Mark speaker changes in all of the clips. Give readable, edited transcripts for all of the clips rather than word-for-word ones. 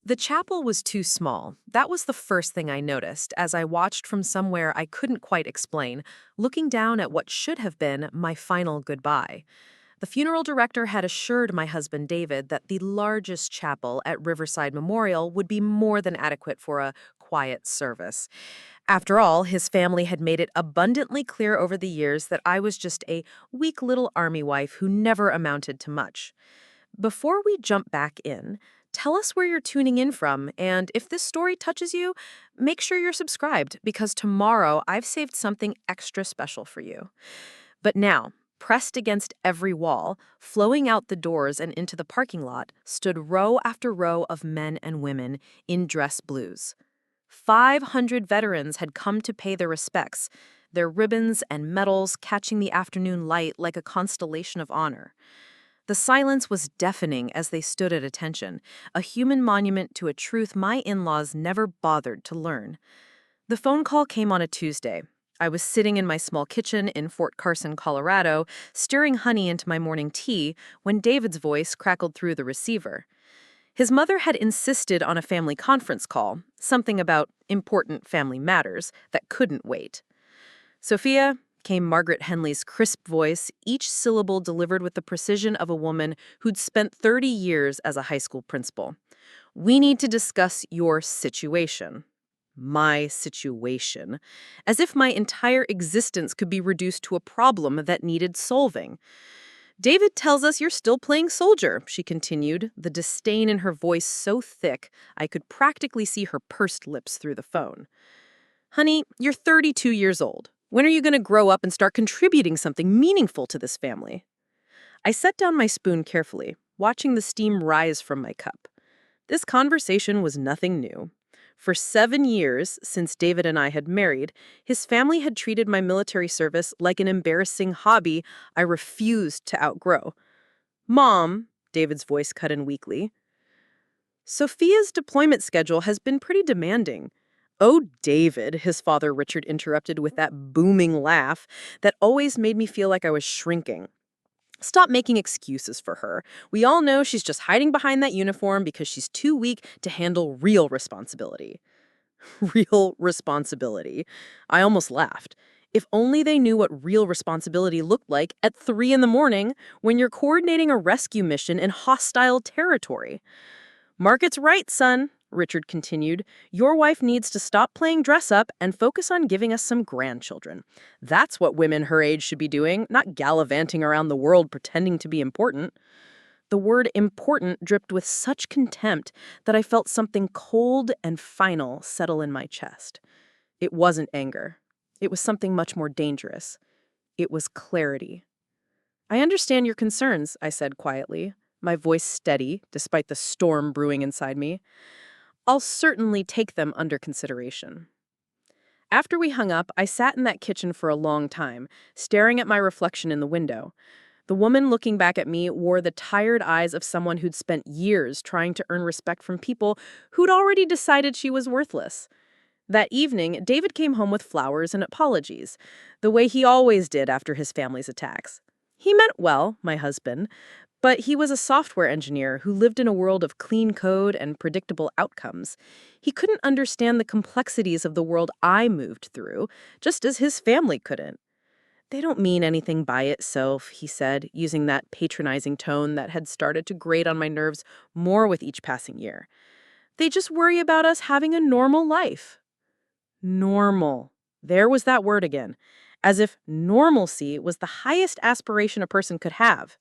Speaker 1: The chapel was too small. That was the first thing I noticed as I watched from somewhere I couldn't quite explain, looking down at what should have been my final goodbye. The funeral director had assured my husband David that the largest chapel at Riverside Memorial would be more than adequate for a quiet service. After all, his family had made it abundantly clear over the years that I was just a weak little army wife who never amounted to much. Before we jump back in, tell us where you're tuning in from, and if this story touches you, make sure you're subscribed because tomorrow I've saved something extra special for you. But now, pressed against every wall, flowing out the doors and into the parking lot, stood row after row of men and women in dress blues. 500 veterans had come to pay their respects, their ribbons and medals catching the afternoon light like a constellation of honor. The silence was deafening as they stood at attention, a human monument to a truth my in-laws never bothered to learn. The phone call came on a Tuesday. I was sitting in my small kitchen in Fort Carson, Colorado, stirring honey into my morning tea when David's voice crackled through the receiver. His mother had insisted on a family conference call, something about important family matters that couldn't wait. Sophia, came Margaret Henley's crisp voice, each syllable delivered with the precision of a woman who'd spent 30 years as a high school principal. We need to discuss your situation. My situation. As if my entire existence could be reduced to a problem that needed solving. David tells us you're still playing soldier, she continued, the disdain in her voice so thick I could practically see her pursed lips through the phone. Honey, you're 32 years old. When are you going to grow up and start contributing something meaningful to this family? I set down my spoon carefully, watching the steam rise from my cup. This conversation was nothing new. For 7 years, since David and I had married, his family had treated my military service like an embarrassing hobby I refused to outgrow. Mom, David's voice cut in weakly, Sophia's deployment schedule has been pretty demanding. Oh, David, his father Richard interrupted with that booming laugh that always made me feel like I was shrinking. Stop making excuses for her. We all know she's just hiding behind that uniform because she's too weak to handle real responsibility. Real responsibility. I almost laughed. If only they knew what real responsibility looked like at 3 in the morning when you're coordinating a rescue mission in hostile territory. Margaret's right, son, Richard continued. Your wife needs to stop playing dress-up and focus on giving us some grandchildren. That's what women her age should be doing, not gallivanting around the world pretending to be important. The word important dripped with such contempt that I felt something cold and final settle in my chest. It wasn't anger. It was something much more dangerous. It was clarity. I understand your concerns, I said quietly, my voice steady despite the storm brewing inside me. I'll certainly take them under consideration. After we hung up, I sat in that kitchen for a long time, staring at my reflection in the window. The woman looking back at me wore the tired eyes of someone who'd spent years trying to earn respect from people who'd already decided she was worthless. That evening, David came home with flowers and apologies, the way he always did after his family's attacks. He meant well, my husband, but he was a software engineer who lived in a world of clean code and predictable outcomes. He couldn't understand the complexities of the world I moved through, just as his family couldn't. They don't mean anything by it, Soph, he said, using that patronizing tone that had started to grate on my nerves more with each passing year. They just worry about us having a normal life. Normal. There was that word again. As if normalcy was the highest aspiration a person could have.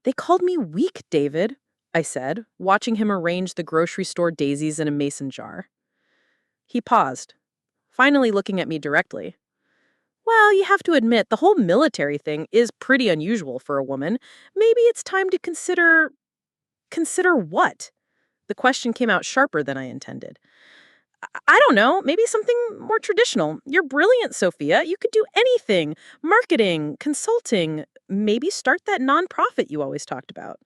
Speaker 1: They called me weak, David, I said, watching him arrange the grocery store daisies in a mason jar. He paused, finally looking at me directly. Well, you have to admit, the whole military thing is pretty unusual for a woman. Maybe it's time to consider... Consider what? The question came out sharper than I intended. I don't know, maybe something more traditional. You're brilliant, Sophia. You could do anything. Marketing, consulting, maybe start that nonprofit you always talked about.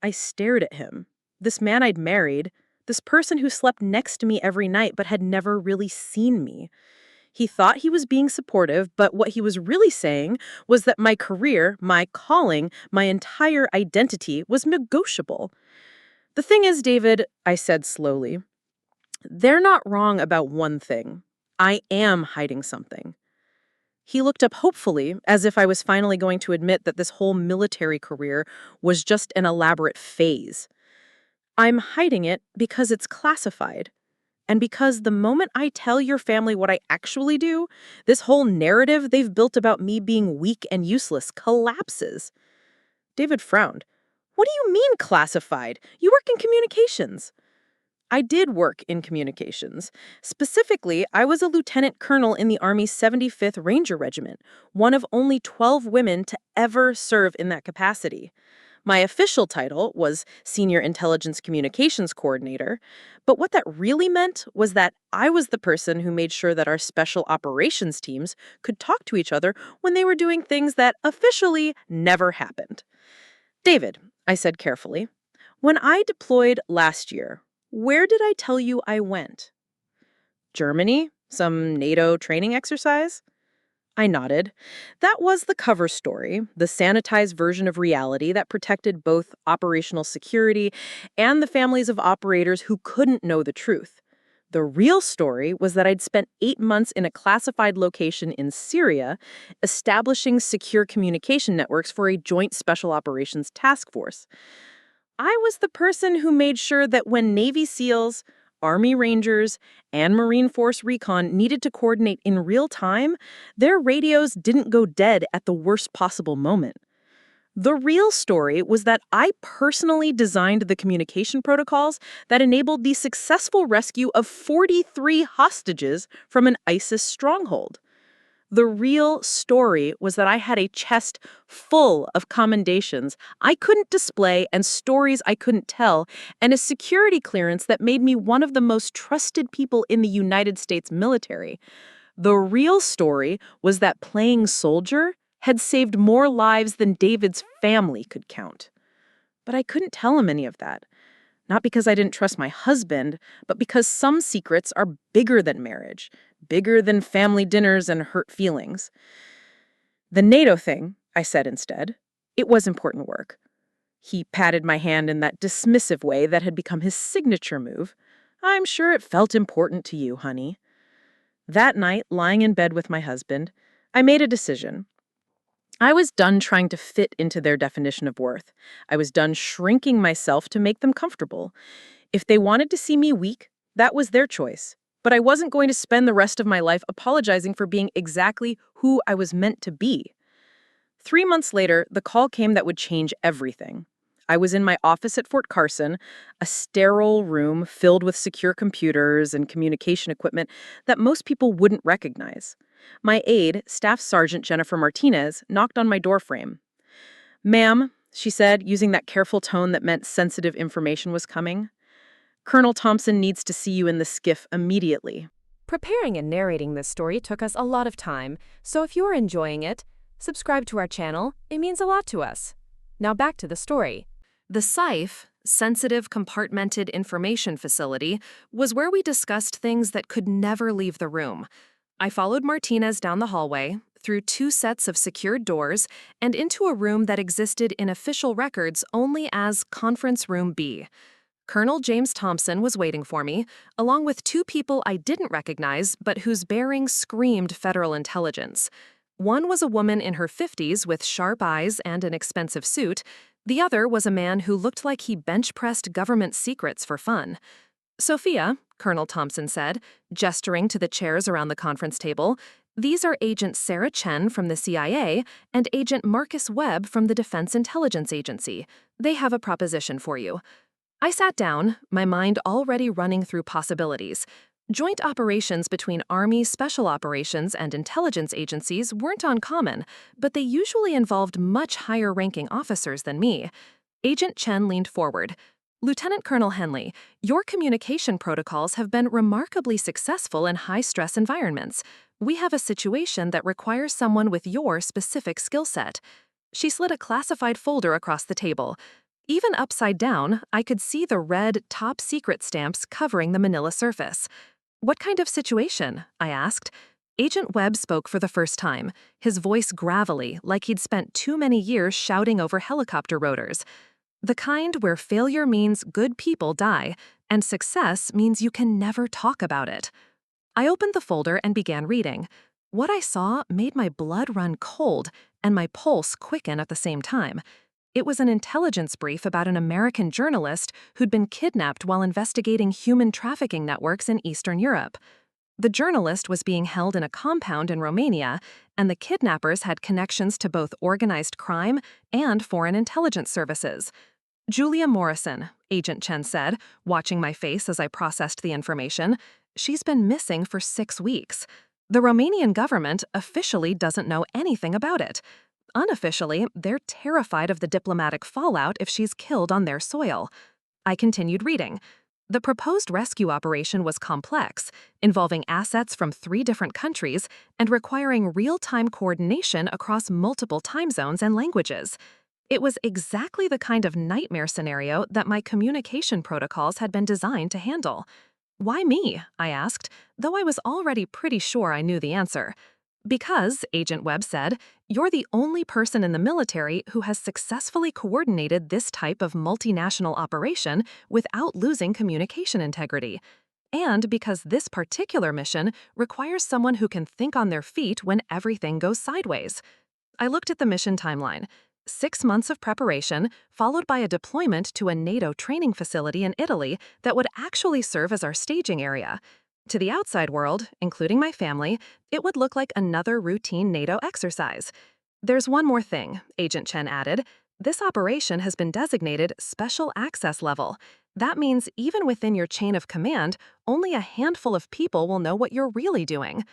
Speaker 1: I stared at him. This man I'd married, this person who slept next to me every night but had never really seen me. He thought he was being supportive, but what he was really saying was that my career, my calling, my entire identity was negotiable. The thing is, David, I said slowly, they're not wrong about one thing. I am hiding something. He looked up hopefully, as if I was finally going to admit that this whole military career was just an elaborate phase. I'm hiding it because it's classified. And because the moment I tell your family what I actually do, this whole narrative they've built about me being weak and useless collapses. David frowned. What do you mean classified? You work in communications. I did work in communications. Specifically, I was a lieutenant colonel in the Army's 75th Ranger Regiment, one of only 12 women to ever serve in that capacity. My official title was Senior Intelligence Communications Coordinator, but what that really meant was that I was the person who made sure that our special operations teams could talk to each other when they were doing things that officially never happened. David, I said carefully, when I deployed last year, where did I tell you I went? Germany? Some NATO training exercise? I nodded. That was the cover story, the sanitized version of reality that protected both operational security and the families of operators who couldn't know the truth. The real story was that I'd spent 8 months in a classified location in Syria, establishing secure communication networks for a joint special operations task force. I was the person who made sure that when Navy SEALs, Army Rangers, and Marine Force Recon needed to coordinate in real time, their radios didn't go dead at the worst possible moment. The real story was that I personally designed the communication protocols that enabled the successful rescue of 43 hostages from an ISIS stronghold. The real story was that I had a chest full of commendations I couldn't display and stories I couldn't tell, and a security clearance that made me one of the most trusted people in the United States military. The real story was that playing soldier had saved more lives than David's family could count. But I couldn't tell him any of that. Not because I didn't trust my husband, but because some secrets are bigger than marriage, bigger than family dinners and hurt feelings. The NATO thing, I said instead, it was important work. He patted my hand in that dismissive way that had become his signature move. I'm sure it felt important to you, honey. That night, lying in bed with my husband, I made a decision. I was done trying to fit into their definition of worth. I was done shrinking myself to make them comfortable. If they wanted to see me weak, that was their choice. But I wasn't going to spend the rest of my life apologizing for being exactly who I was meant to be. 3 months later, the call came that would change everything. I was in my office at Fort Carson, a sterile room filled with secure computers and communication equipment that most people wouldn't recognize. My aide, Staff Sergeant Jennifer Martinez, knocked on my doorframe. "Ma'am," she said, using that careful tone that meant sensitive information was coming, "Colonel Thompson needs to see you in the skiff immediately."
Speaker 2: Preparing and narrating this story took us a lot of time, so if you are enjoying it, subscribe to our channel. It means a lot to us. Now back to the story.
Speaker 1: The SIFE, Sensitive Compartmented Information Facility, was where we discussed things that could never leave the room. I followed Martinez down the hallway, through 2 sets of secured doors, and into a room that existed in official records only as Conference Room B. Colonel James Thompson was waiting for me, along with 2 people I didn't recognize but whose bearing screamed federal intelligence. One was a woman in her 50s with sharp eyes and an expensive suit. The other was a man who looked like he bench-pressed government secrets for fun. "Sophia," Colonel Thompson said, gesturing to the chairs around the conference table, "these are Agent Sarah Chen from the CIA and Agent Marcus Webb from the Defense Intelligence Agency. They have a proposition for you." I sat down, my mind already running through possibilities. Joint operations between Army Special Operations and intelligence agencies weren't uncommon, but they usually involved much higher-ranking officers than me. Agent Chen leaned forward. "Lieutenant Colonel Henley, your communication protocols have been remarkably successful in high-stress environments. We have a situation that requires someone with your specific skill set." She slid a classified folder across the table. Even upside down, I could see the red top secret stamps covering the manila surface. "What kind of situation?" I asked. Agent Webb spoke for the first time, his voice gravelly, like he'd spent too many years shouting over helicopter rotors. The kind where failure means good people die, and success means you can never talk about it. I opened the folder and began reading. What I saw made my blood run cold and my pulse quicken at the same time. It was an intelligence brief about an American journalist who'd been kidnapped while investigating human trafficking networks in Eastern Europe. The journalist was being held in a compound in Romania, and the kidnappers had connections to both organized crime and foreign intelligence services. Julia Morrison, Agent Chen said, watching my face as I processed the information. She's been missing for 6 weeks. The Romanian government officially doesn't know anything about it. Unofficially, they're terrified of the diplomatic fallout if she's killed on their soil. I continued reading. The proposed rescue operation was complex, involving assets from 3 different countries and requiring real-time coordination across multiple time zones and languages. It was exactly the kind of nightmare scenario that my communication protocols had been designed to handle. Why me? I asked, though I was already pretty sure I knew the answer. Because, Agent Webb said, you're the only person in the military who has successfully coordinated this type of multinational operation without losing communication integrity. And because this particular mission requires someone who can think on their feet when everything goes sideways. I looked at the mission timeline. 6 months of preparation, followed by a deployment to a NATO training facility in Italy that would actually serve as our staging area. To the outside world, including my family, it would look like another routine NATO exercise. There's one more thing, Agent Chen added. This operation has been designated Special Access Level. That means even within your chain of command, only a handful of people will know what you're really doing.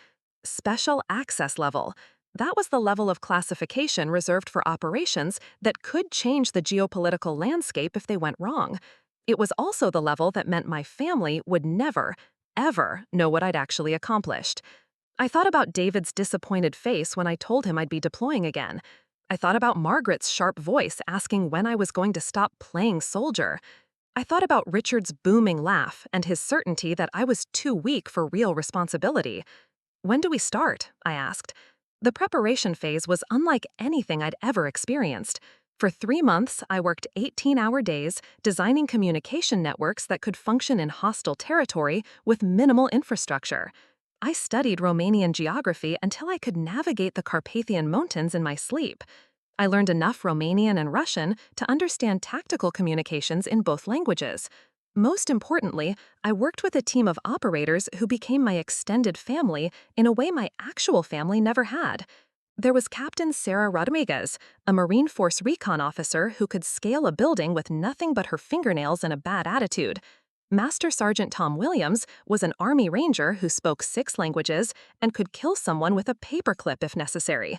Speaker 1: Special Access Level. That was the level of classification reserved for operations that could change the geopolitical landscape if they went wrong. It was also the level that meant my family would never, ever know what I'd actually accomplished. I thought about David's disappointed face when I told him I'd be deploying again. I thought about Margaret's sharp voice asking when I was going to stop playing soldier. I thought about Richard's booming laugh and his certainty that I was too weak for real responsibility. When do we start? I asked. The preparation phase was unlike anything I'd ever experienced. For 3 months, I worked 18-hour days designing communication networks that could function in hostile territory with minimal infrastructure. I studied Romanian geography until I could navigate the Carpathian Mountains in my sleep. I learned enough Romanian and Russian to understand tactical communications in both languages. Most importantly, I worked with a team of operators who became my extended family in a way my actual family never had. There was Captain Sarah Rodriguez, a Marine Force recon officer who could scale a building with nothing but her fingernails and a bad attitude. Master Sergeant Tom Williams was an Army Ranger who spoke 6 languages and could kill someone with a paperclip if necessary.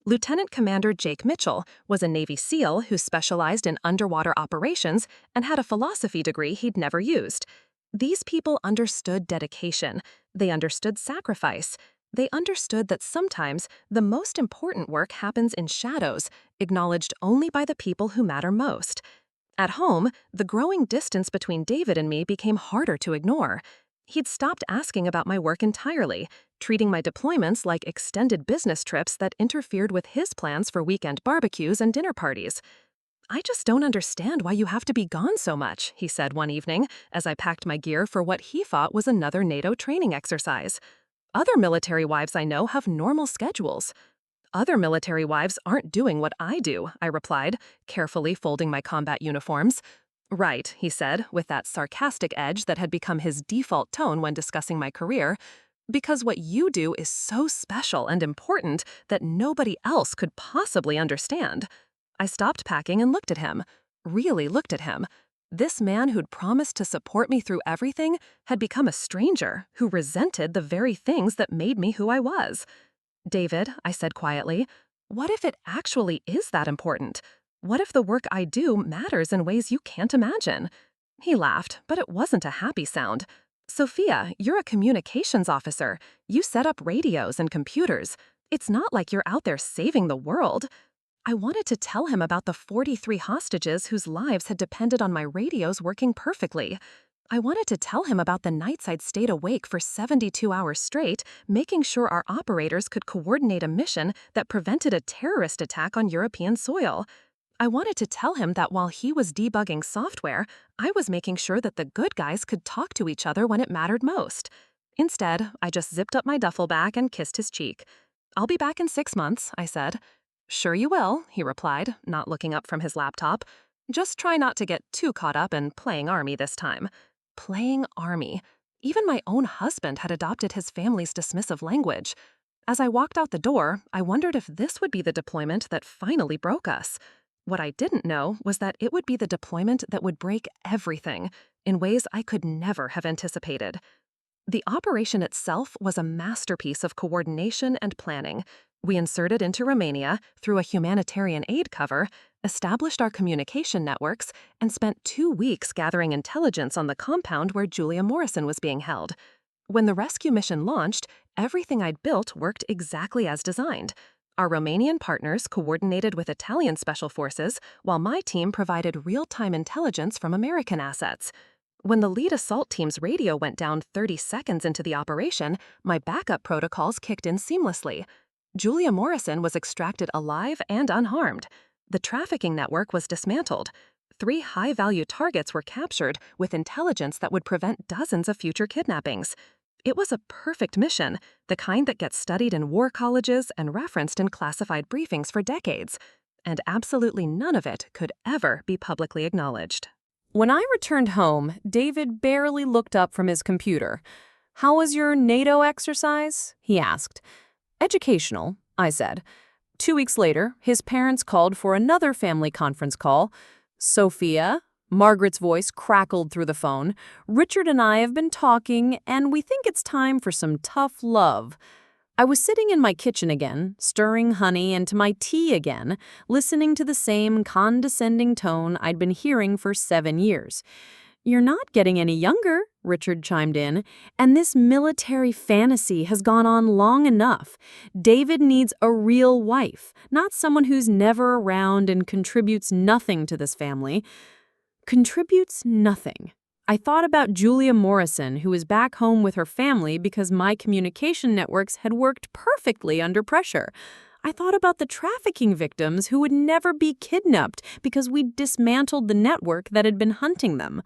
Speaker 1: Lieutenant Commander Jake Mitchell was a Navy SEAL who specialized in underwater operations and had a philosophy degree he'd never used. These people understood dedication. They understood sacrifice. They understood that sometimes the most important work happens in shadows, acknowledged only by the people who matter most. At home, the growing distance between David and me became harder to ignore. He'd stopped asking about my work entirely, treating my deployments like extended business trips that interfered with his plans for weekend barbecues and dinner parties. "I just don't understand why you have to be gone so much," he said one evening as I packed my gear for what he thought was another NATO training exercise. "Other military wives I know have normal schedules." "Other military wives aren't doing what I do," I replied, carefully folding my combat uniforms. "Right," he said, with that sarcastic edge that had become his default tone when discussing my career, "because what you do is so special and important that nobody else could possibly understand." I stopped packing and looked at him, really looked at him. This man who'd promised to support me through everything had become a stranger who resented the very things that made me who I was. "David," I said quietly, "what if it actually is that important? What if the work I do matters in ways you can't imagine?" He laughed, but it wasn't a happy sound. "Sophia, you're a communications officer. You set up radios and computers. It's not like you're out there saving the world." I wanted to tell him about the 43 hostages whose lives had depended on my radios working perfectly. I wanted to tell him about the nights I'd stayed awake for 72 hours straight, making sure our operators could coordinate a mission that prevented a terrorist attack on European soil. I wanted to tell him that while he was debugging software, I was making sure that the good guys could talk to each other when it mattered most. Instead, I just zipped up my duffel bag and kissed his cheek. "I'll be back in 6 months," I said. "Sure you will," he replied, not looking up from his laptop. "Just try not to get too caught up in playing army this time." Playing army. Even my own husband had adopted his family's dismissive language. As I walked out the door, I wondered if this would be the deployment that finally broke us. What I didn't know was that it would be the deployment that would break everything in ways I could never have anticipated. The operation itself was a masterpiece of coordination and planning. We inserted into Romania through a humanitarian aid cover, established our communication networks, and spent 2 weeks gathering intelligence on the compound where Julia Morrison was being held. When the rescue mission launched, everything I'd built worked exactly as designed. Our Romanian partners coordinated with Italian special forces, while my team provided real-time intelligence from American assets. When the lead assault team's radio went down 30 seconds into the operation, my backup protocols kicked in seamlessly. Julia Morrison was extracted alive and unharmed. The trafficking network was dismantled. 3 high-value targets were captured with intelligence that would prevent dozens of future kidnappings. It was a perfect mission, the kind that gets studied in war colleges and referenced in classified briefings for decades. And absolutely none of it could ever be publicly acknowledged.
Speaker 2: When I returned home, David barely looked up from his computer. "How was your NATO exercise?" he asked. "Educational," I said. 2 weeks later, his parents called for another family conference call. "Sophia," Margaret's voice crackled through the phone, "Richard and I have been talking, and we think it's time for some tough love." I was sitting in my kitchen again, stirring honey into my tea again, listening to the same condescending tone I'd been hearing for 7 years. "You're not getting any younger," Richard chimed in, "and this military fantasy has gone on long enough. David needs a real wife, not someone who's never around and contributes nothing to this family." Contributes nothing. I thought about Julia Morrison, who was back home with her family because my communication networks had worked perfectly under pressure. I thought about the trafficking victims who would never be kidnapped because we'd dismantled the network that had been hunting them.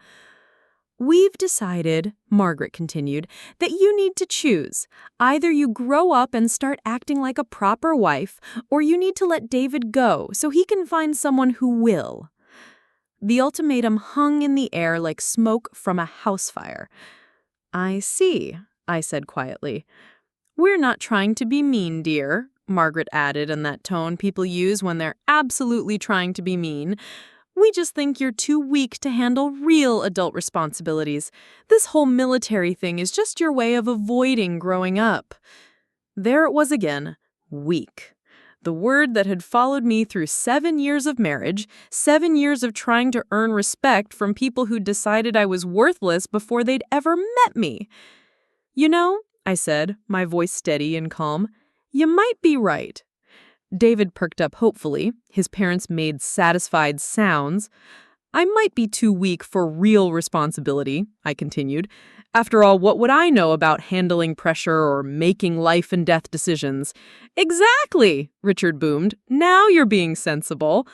Speaker 2: "We've decided," Margaret continued, "that you need to choose. Either you grow up and start acting like a proper wife, or you need to let David go so he can find someone who will." The ultimatum hung in the air like smoke from a house fire. "I see," I said quietly. "We're not trying to be mean, dear," Margaret added in that tone people use when they're absolutely trying to be mean. "We just think you're too weak to handle real adult responsibilities. This whole military thing is just your way of avoiding growing up." There it was again, weak. The word that had followed me through 7 years of marriage, 7 years of trying to earn respect from people who decided I was worthless before they'd ever met me. "You know," I said, my voice steady and calm, "you might be right." David perked up hopefully. His parents made satisfied sounds. "I might be too weak for real responsibility," I continued. "After all, what would I know about handling pressure or making life and death decisions?" "Exactly," Richard boomed. "Now you're being sensible."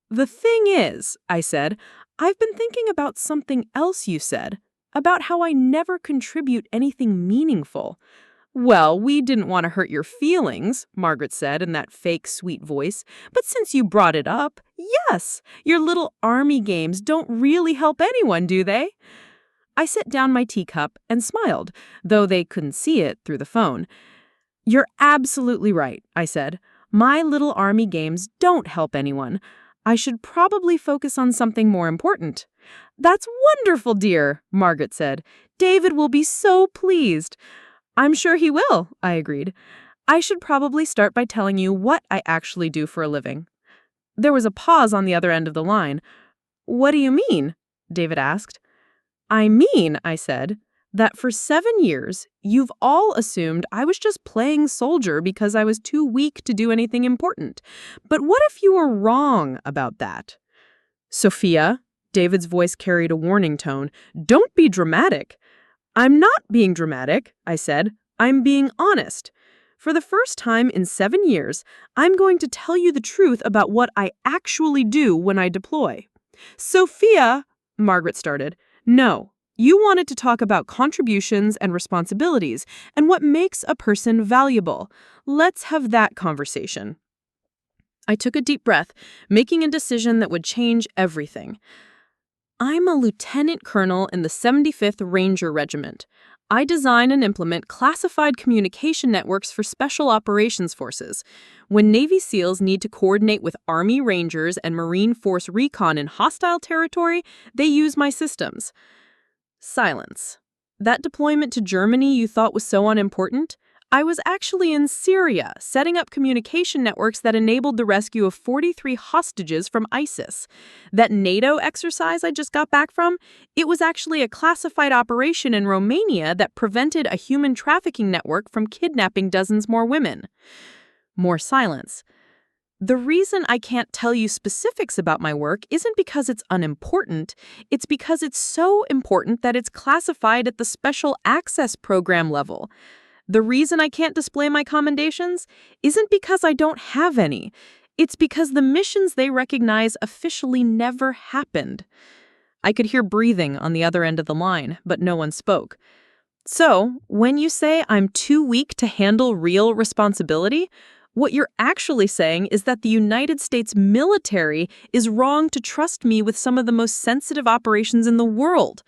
Speaker 2: "The thing is," I said, "I've been thinking about something else you said, about how I never contribute anything meaningful." "Well, we didn't want to hurt your feelings," Margaret said in that fake sweet voice. "But since you brought it up, yes, your little army games don't really help anyone, do they?" I set down my teacup and smiled, though they couldn't see it through the phone. "You're absolutely right," I said. "My little army games don't help anyone. I should probably focus on something more important." "That's wonderful, dear," Margaret said. "David will be so pleased." "I'm sure he will," I agreed. "I should probably start by telling you what I actually do for a living." There was a pause on the other end of the line. "What do you mean?" David asked. "I mean," I said, "that for 7 years, you've all assumed I was just playing soldier because I was too weak to do anything important. But what if you were wrong about that?" "Sophia," David's voice carried a warning tone, "don't be dramatic." "I'm not being dramatic," I said. "I'm being honest. For the first time in 7 years, I'm going to tell you the truth about what I actually do when I deploy. Sophia, Margaret started. No, you wanted to talk about contributions and responsibilities and what makes a person valuable. Let's have that conversation. I took a deep breath, making a decision that would change everything. I'm a lieutenant colonel in the 75th Ranger Regiment. I design and implement classified communication networks for special operations forces. When Navy SEALs need to coordinate with Army Rangers and Marine Force Recon in hostile territory, they use my systems. Silence. That deployment to Germany you thought was so unimportant? I was actually in Syria, setting up communication networks that enabled the rescue of 43 hostages from ISIS. That NATO exercise I just got back from, it was actually a classified operation in Romania that prevented a human trafficking network from kidnapping dozens more women. More silence. The reason I can't tell you specifics about my work isn't because it's unimportant, it's because it's so important that it's classified at the Special Access Program level. The reason I can't display my commendations isn't because I don't have any. It's because the missions they recognize officially never happened. I could hear breathing on the other end of the line, but no one spoke. So, when you say I'm too weak to handle real responsibility, what you're actually saying is that the United States military is wrong to trust me with some of the most sensitive operations in the world.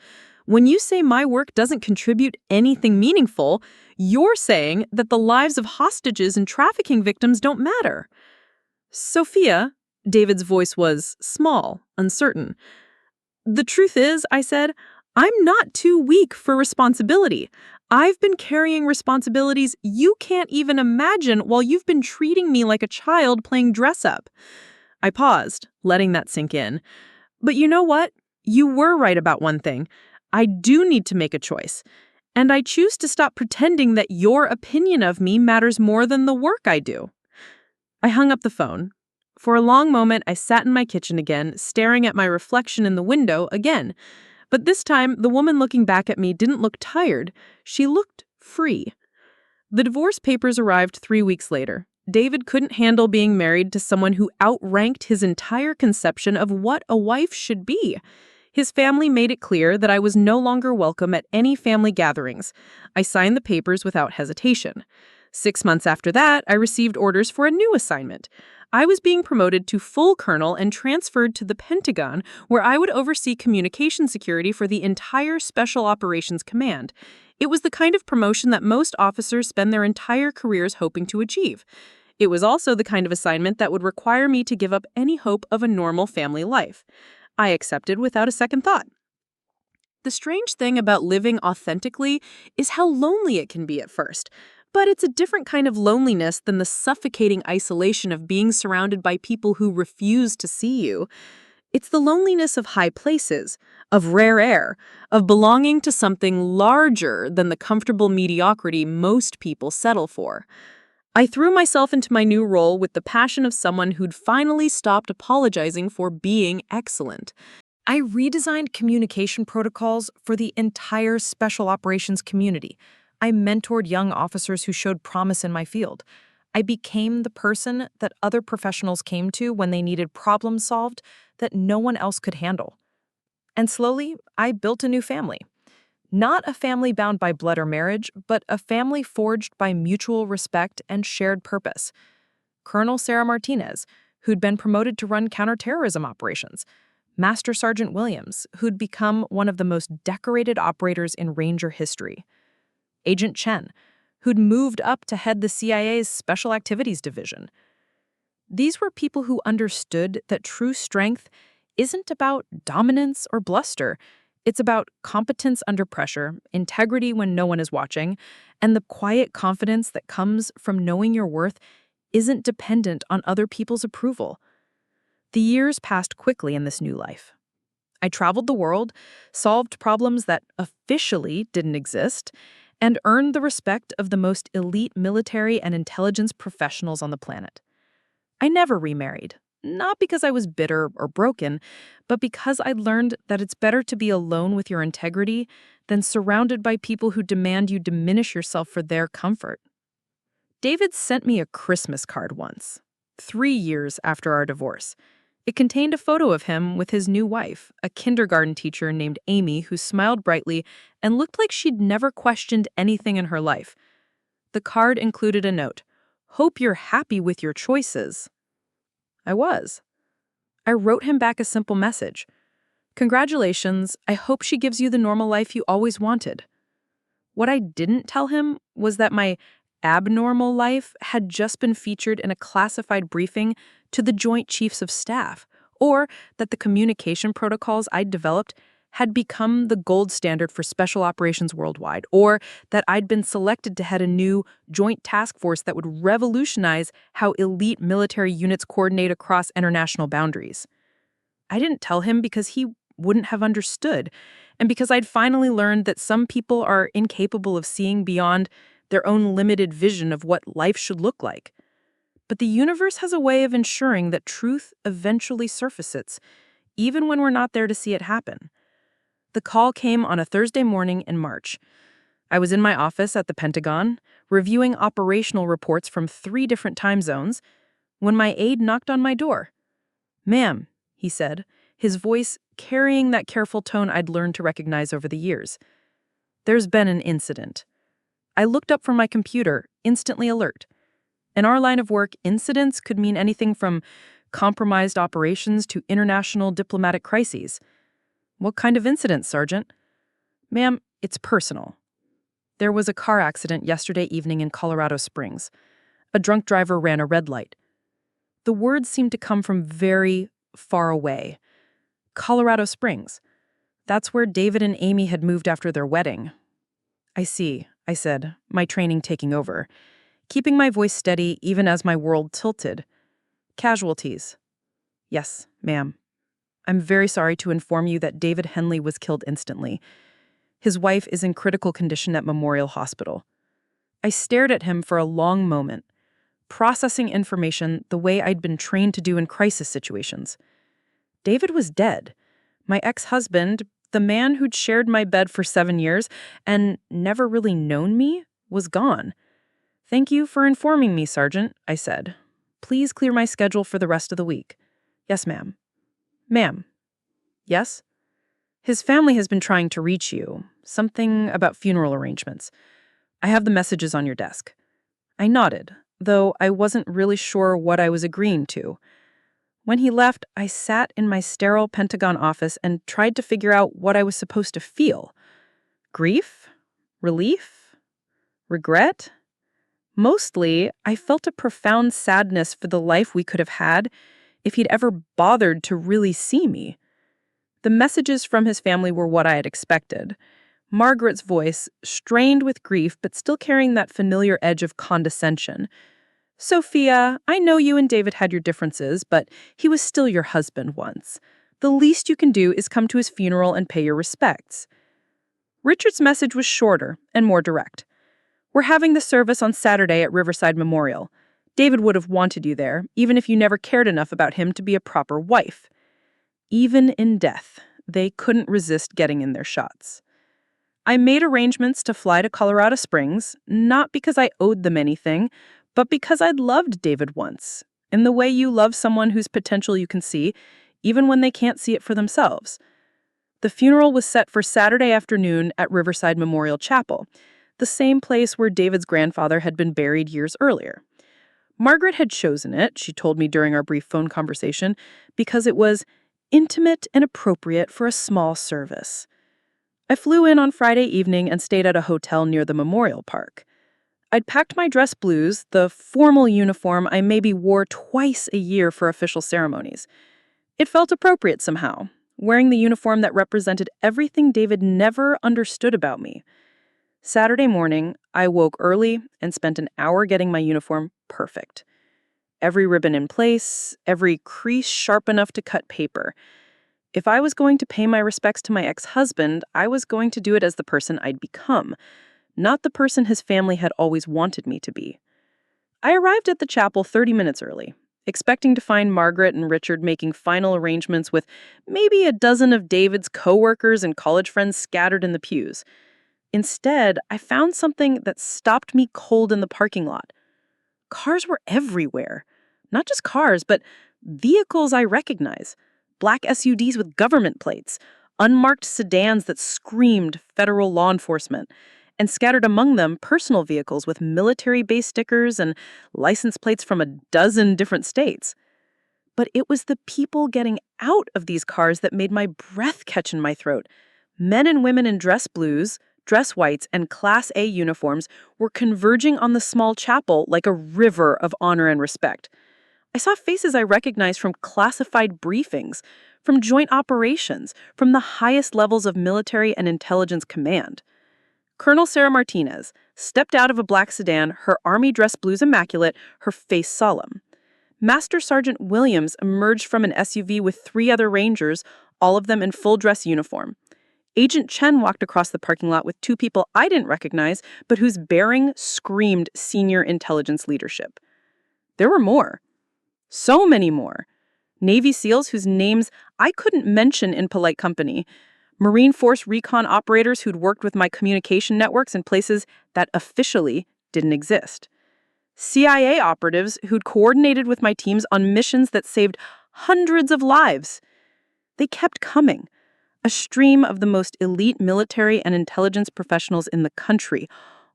Speaker 2: When you say my work doesn't contribute anything meaningful, you're saying that the lives of hostages and trafficking victims don't matter. Sophia, David's voice was small, uncertain. The truth is, I said, I'm not too weak for responsibility. I've been carrying responsibilities you can't even imagine while you've been treating me like a child playing dress-up. I paused, letting that sink in. But you know what? You were right about one thing. I do need to make a choice. And I choose to stop pretending that your opinion of me matters more than the work I do. I hung up the phone. For a long moment, I sat in my kitchen again, staring at my reflection in the window again. But this time, the woman looking back at me didn't look tired. She looked free. The divorce papers arrived 3 weeks later. David couldn't handle being married to someone who outranked his entire conception of what a wife should be. His family made it clear that I was no longer welcome at any family gatherings. I signed the papers without hesitation. 6 months after that, I received orders for a new assignment. I was being promoted to full colonel and transferred to the Pentagon, where I would oversee communication security for the entire Special Operations Command. It was the kind of promotion that most officers spend their entire careers hoping to achieve. It was also the kind of assignment that would require me to give up any hope of a normal family life. I accepted without a second thought. The strange thing about living authentically is how lonely it can be at first. But it's a different kind of loneliness than the suffocating isolation of being surrounded by people who refuse to see you. It's the loneliness of high places, of rare air, of belonging to something larger than the comfortable mediocrity most people settle for. I threw myself into my new role with the passion of someone who'd finally stopped apologizing for being excellent. I redesigned communication protocols for the entire special operations community. I mentored young officers who showed promise in my field. I became the person that other professionals came to when they needed problems solved that no one else could handle. And slowly, I built a new family. Not a family bound by blood or marriage, but a family forged by mutual respect and shared purpose. Colonel Sarah Martinez, who'd been promoted to run counterterrorism operations. Master Sergeant Williams, who'd become one of the most decorated operators in Ranger history. Agent Chen, who'd moved up to head the CIA's Special Activities Division. These were people who understood that true strength isn't about dominance or bluster. It's about competence under pressure, integrity when no one is watching, and the quiet confidence that comes from knowing your worth isn't dependent on other people's approval. The years passed quickly in this new life. I traveled the world, solved problems that officially didn't exist, and earned the respect of the most elite military and intelligence professionals on the planet. I never remarried, not because I was bitter or broken, but because I'd learned that it's better to be alone with your integrity than surrounded by people who demand you diminish yourself for their comfort.
Speaker 1: David sent me a Christmas card once, 3 years after our divorce. It contained a photo of him with his new wife, a kindergarten teacher named Amy who smiled brightly and looked like she'd never questioned anything in her life. The card included a note, "Hope you're happy with your choices." I was. I wrote him back a simple message. "Congratulations, I hope she gives you the normal life you always wanted." What I didn't tell him was that my abnormal life had just been featured in a classified briefing to the Joint Chiefs of Staff, or that the communication protocols I'd developed had become the gold standard for special operations worldwide, or that I'd been selected to head a new joint task force that would revolutionize how elite military units coordinate across international boundaries. I didn't tell him because he wouldn't have understood, and because I'd finally learned that some people are incapable of seeing beyond their own limited vision of what life should look like. But the universe has a way of ensuring that truth eventually surfaces, even when we're not there to see it happen. The call came on a Thursday morning in March. I was in my office at the Pentagon, reviewing operational reports from 3 different time zones, when my aide knocked on my door. "Ma'am," he said, his voice carrying that careful tone I'd learned to recognize over the years. "There's been an incident." I looked up from my computer, instantly alert. In our line of work, incidents could mean anything from compromised operations to international diplomatic crises. "What kind of incident, Sergeant?" "Ma'am, it's personal. There was a car accident yesterday evening in Colorado Springs. A drunk driver ran a red light." The words seemed to come from very far away. Colorado Springs. That's where David and Amy had moved after their wedding. "I see," I said, my training taking over, keeping my voice steady even as my world tilted. "Casualties." "Yes, ma'am. I'm very sorry to inform you that David Henley was killed instantly. His wife is in critical condition at Memorial Hospital." I stared at him for a long moment, processing information the way I'd been trained to do in crisis situations. David was dead. My ex-husband, the man who'd shared my bed for 7 years and never really known me, was gone. "Thank you for informing me, Sergeant," I said. "Please clear my schedule for the rest of the week." "Yes, ma'am." "Ma'am." "Yes?" "His family has been trying to reach you. Something about funeral arrangements. I have the messages on your desk." I nodded, though I wasn't really sure what I was agreeing to. When he left, I sat in my sterile Pentagon office and tried to figure out what I was supposed to feel. Grief? Relief? Regret? Mostly, I felt a profound sadness for the life we could have had if he'd ever bothered to really see me. The messages from his family were what I had expected. Margaret's voice, strained with grief but still carrying that familiar edge of condescension. "Sophia, I know you and David had your differences, but he was still your husband once. The least you can do is come to his funeral and pay your respects." Richard's message was shorter and more direct. "We're having the service on Saturday at Riverside Memorial. David would have wanted you there, even if you never cared enough about him to be a proper wife." Even in death, they couldn't resist getting in their shots. I made arrangements to fly to Colorado Springs, not because I owed them anything, but because I'd loved David once, in the way you love someone whose potential you can see, even when they can't see it for themselves. The funeral was set for Saturday afternoon at Riverside Memorial Chapel, the same place where David's grandfather had been buried years earlier. Margaret had chosen it, she told me during our brief phone conversation, because it was intimate and appropriate for a small service. I flew in on Friday evening and stayed at a hotel near the memorial park. I'd packed my dress blues, the formal uniform I maybe wore twice a year for official ceremonies. It felt appropriate somehow, wearing the uniform that represented everything David never understood about me. Saturday morning, I woke early and spent an hour getting my uniform perfect. Every ribbon in place, every crease sharp enough to cut paper. If I was going to pay my respects to my ex-husband, I was going to do it as the person I'd become, not the person his family had always wanted me to be. I arrived at the chapel 30 minutes early, expecting to find Margaret and Richard making final arrangements with maybe a dozen of David's coworkers and college friends scattered in the pews. Instead, I found something that stopped me cold in the parking lot.
Speaker 3: Cars were everywhere. Not just cars, but vehicles I recognize. Black SUVs with government plates, unmarked sedans that screamed federal law enforcement, and scattered among them personal vehicles with military base stickers and license plates from a dozen different states. But it was the people getting out of these cars that made my breath catch in my throat. Men and women in dress blues, dress whites, and Class A uniforms were converging on the small chapel like a river of honor and respect. I saw faces I recognized from classified briefings, from joint operations, from the highest levels of military and intelligence command. Colonel Sarah Martinez stepped out of a black sedan, her army dress blues immaculate, her face solemn. Master Sergeant Williams emerged from an SUV with 3 other Rangers, all of them in full dress uniform. Agent Chen walked across the parking lot with 2 people I didn't recognize, but whose bearing screamed senior intelligence leadership. There were more. So many more. Navy SEALs whose names I couldn't mention in polite company. Marine Force recon operators who'd worked with my communication networks in places that officially didn't exist. CIA operatives who'd coordinated with my teams on missions that saved hundreds of lives. They kept coming. A stream of the most elite military and intelligence professionals in the country,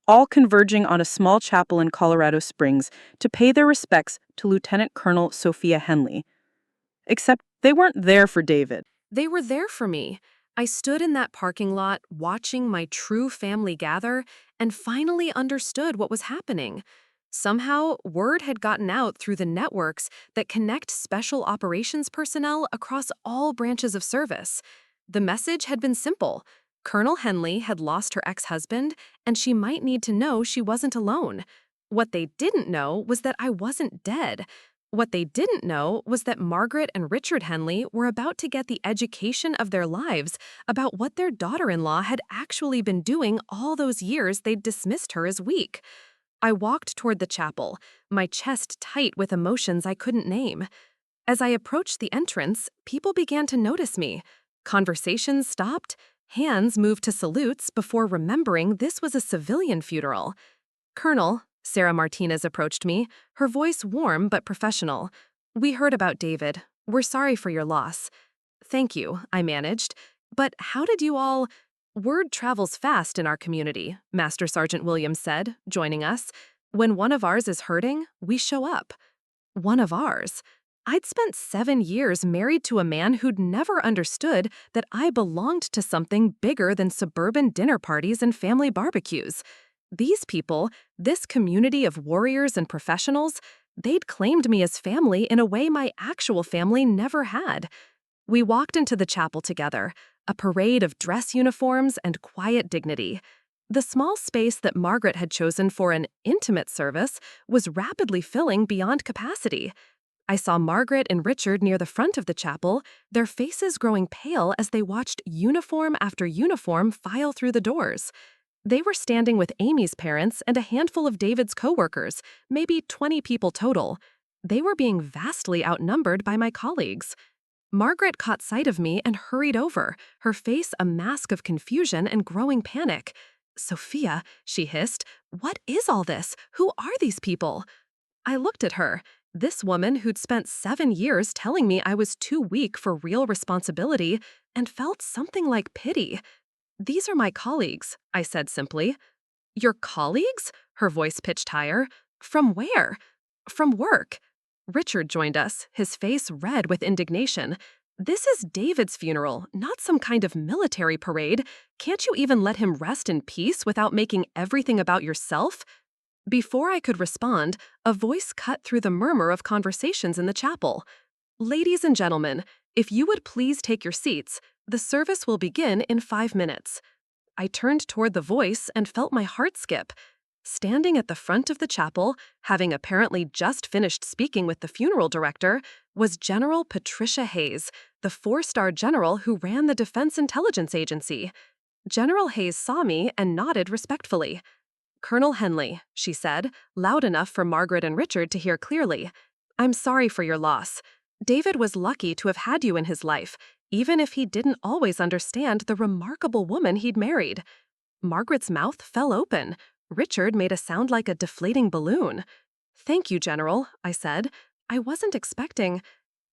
Speaker 3: all converging on a small chapel in Colorado Springs to pay their respects to Lieutenant Colonel Sophia Henley. Except they weren't there for David.
Speaker 2: They were there for me. I stood in that parking lot watching my true family gather and finally understood what was happening. Somehow, word had gotten out through the networks that connect special operations personnel across all branches of service. The message had been simple. Colonel Henley had lost her ex-husband, and she might need to know she wasn't alone. What they didn't know was that I wasn't dead. What they didn't know was that Margaret and Richard Henley were about to get the education of their lives about what their daughter-in-law had actually been doing all those years they'd dismissed her as weak. I walked toward the chapel, my chest tight with emotions I couldn't name. As I approached the entrance, people began to notice me. Conversations stopped, hands moved to salutes before remembering this was a civilian funeral. "Colonel," Sarah Martinez approached me, her voice warm but professional. "We heard about David. We're sorry for your loss." "Thank you," I managed. "But how did you all—" "Word travels fast in our community," Master Sergeant Williams said, joining us. "When one of ours is hurting, we show up." One of ours. I'd spent 7 years married to a man who'd never understood that I belonged to something bigger than suburban dinner parties and family barbecues. These people, this community of warriors and professionals, they'd claimed me as family in a way my actual family never had. We walked into the chapel together, a parade of dress uniforms and quiet dignity. The small space that Margaret had chosen for an intimate service was rapidly filling beyond capacity. I saw Margaret and Richard near the front of the chapel, their faces growing pale as they watched uniform after uniform file through the doors. They were standing with Amy's parents and a handful of David's coworkers, maybe 20 people total. They were being vastly outnumbered by my colleagues. Margaret caught sight of me and hurried over, her face a mask of confusion and growing panic. "Sophia," she hissed, "what is all this? Who are these people?" I looked at her. This woman who'd spent 7 years telling me I was too weak for real responsibility and felt something like pity. "These are my colleagues," I said simply. "Your colleagues?" Her voice pitched higher. "From where?" "From work." Richard joined us, his face red with indignation. "This is David's funeral, not some kind of military parade. Can't you even let him rest in peace without making everything about yourself?" Before I could respond, a voice cut through the murmur of conversations in the chapel. "Ladies and gentlemen, if you would please take your seats, the service will begin in 5 minutes." I turned toward the voice and felt my heart skip. Standing at the front of the chapel, having apparently just finished speaking with the funeral director, was General Patricia Hayes, the 4-star general who ran the Defense Intelligence Agency. General Hayes saw me and nodded respectfully. "Colonel Henley," she said, loud enough for Margaret and Richard to hear clearly, "I'm sorry for your loss. David was lucky to have had you in his life, even if he didn't always understand the remarkable woman he'd married." Margaret's mouth fell open. Richard made a sound like a deflating balloon.
Speaker 1: Thank you, General, I said. I wasn't expecting.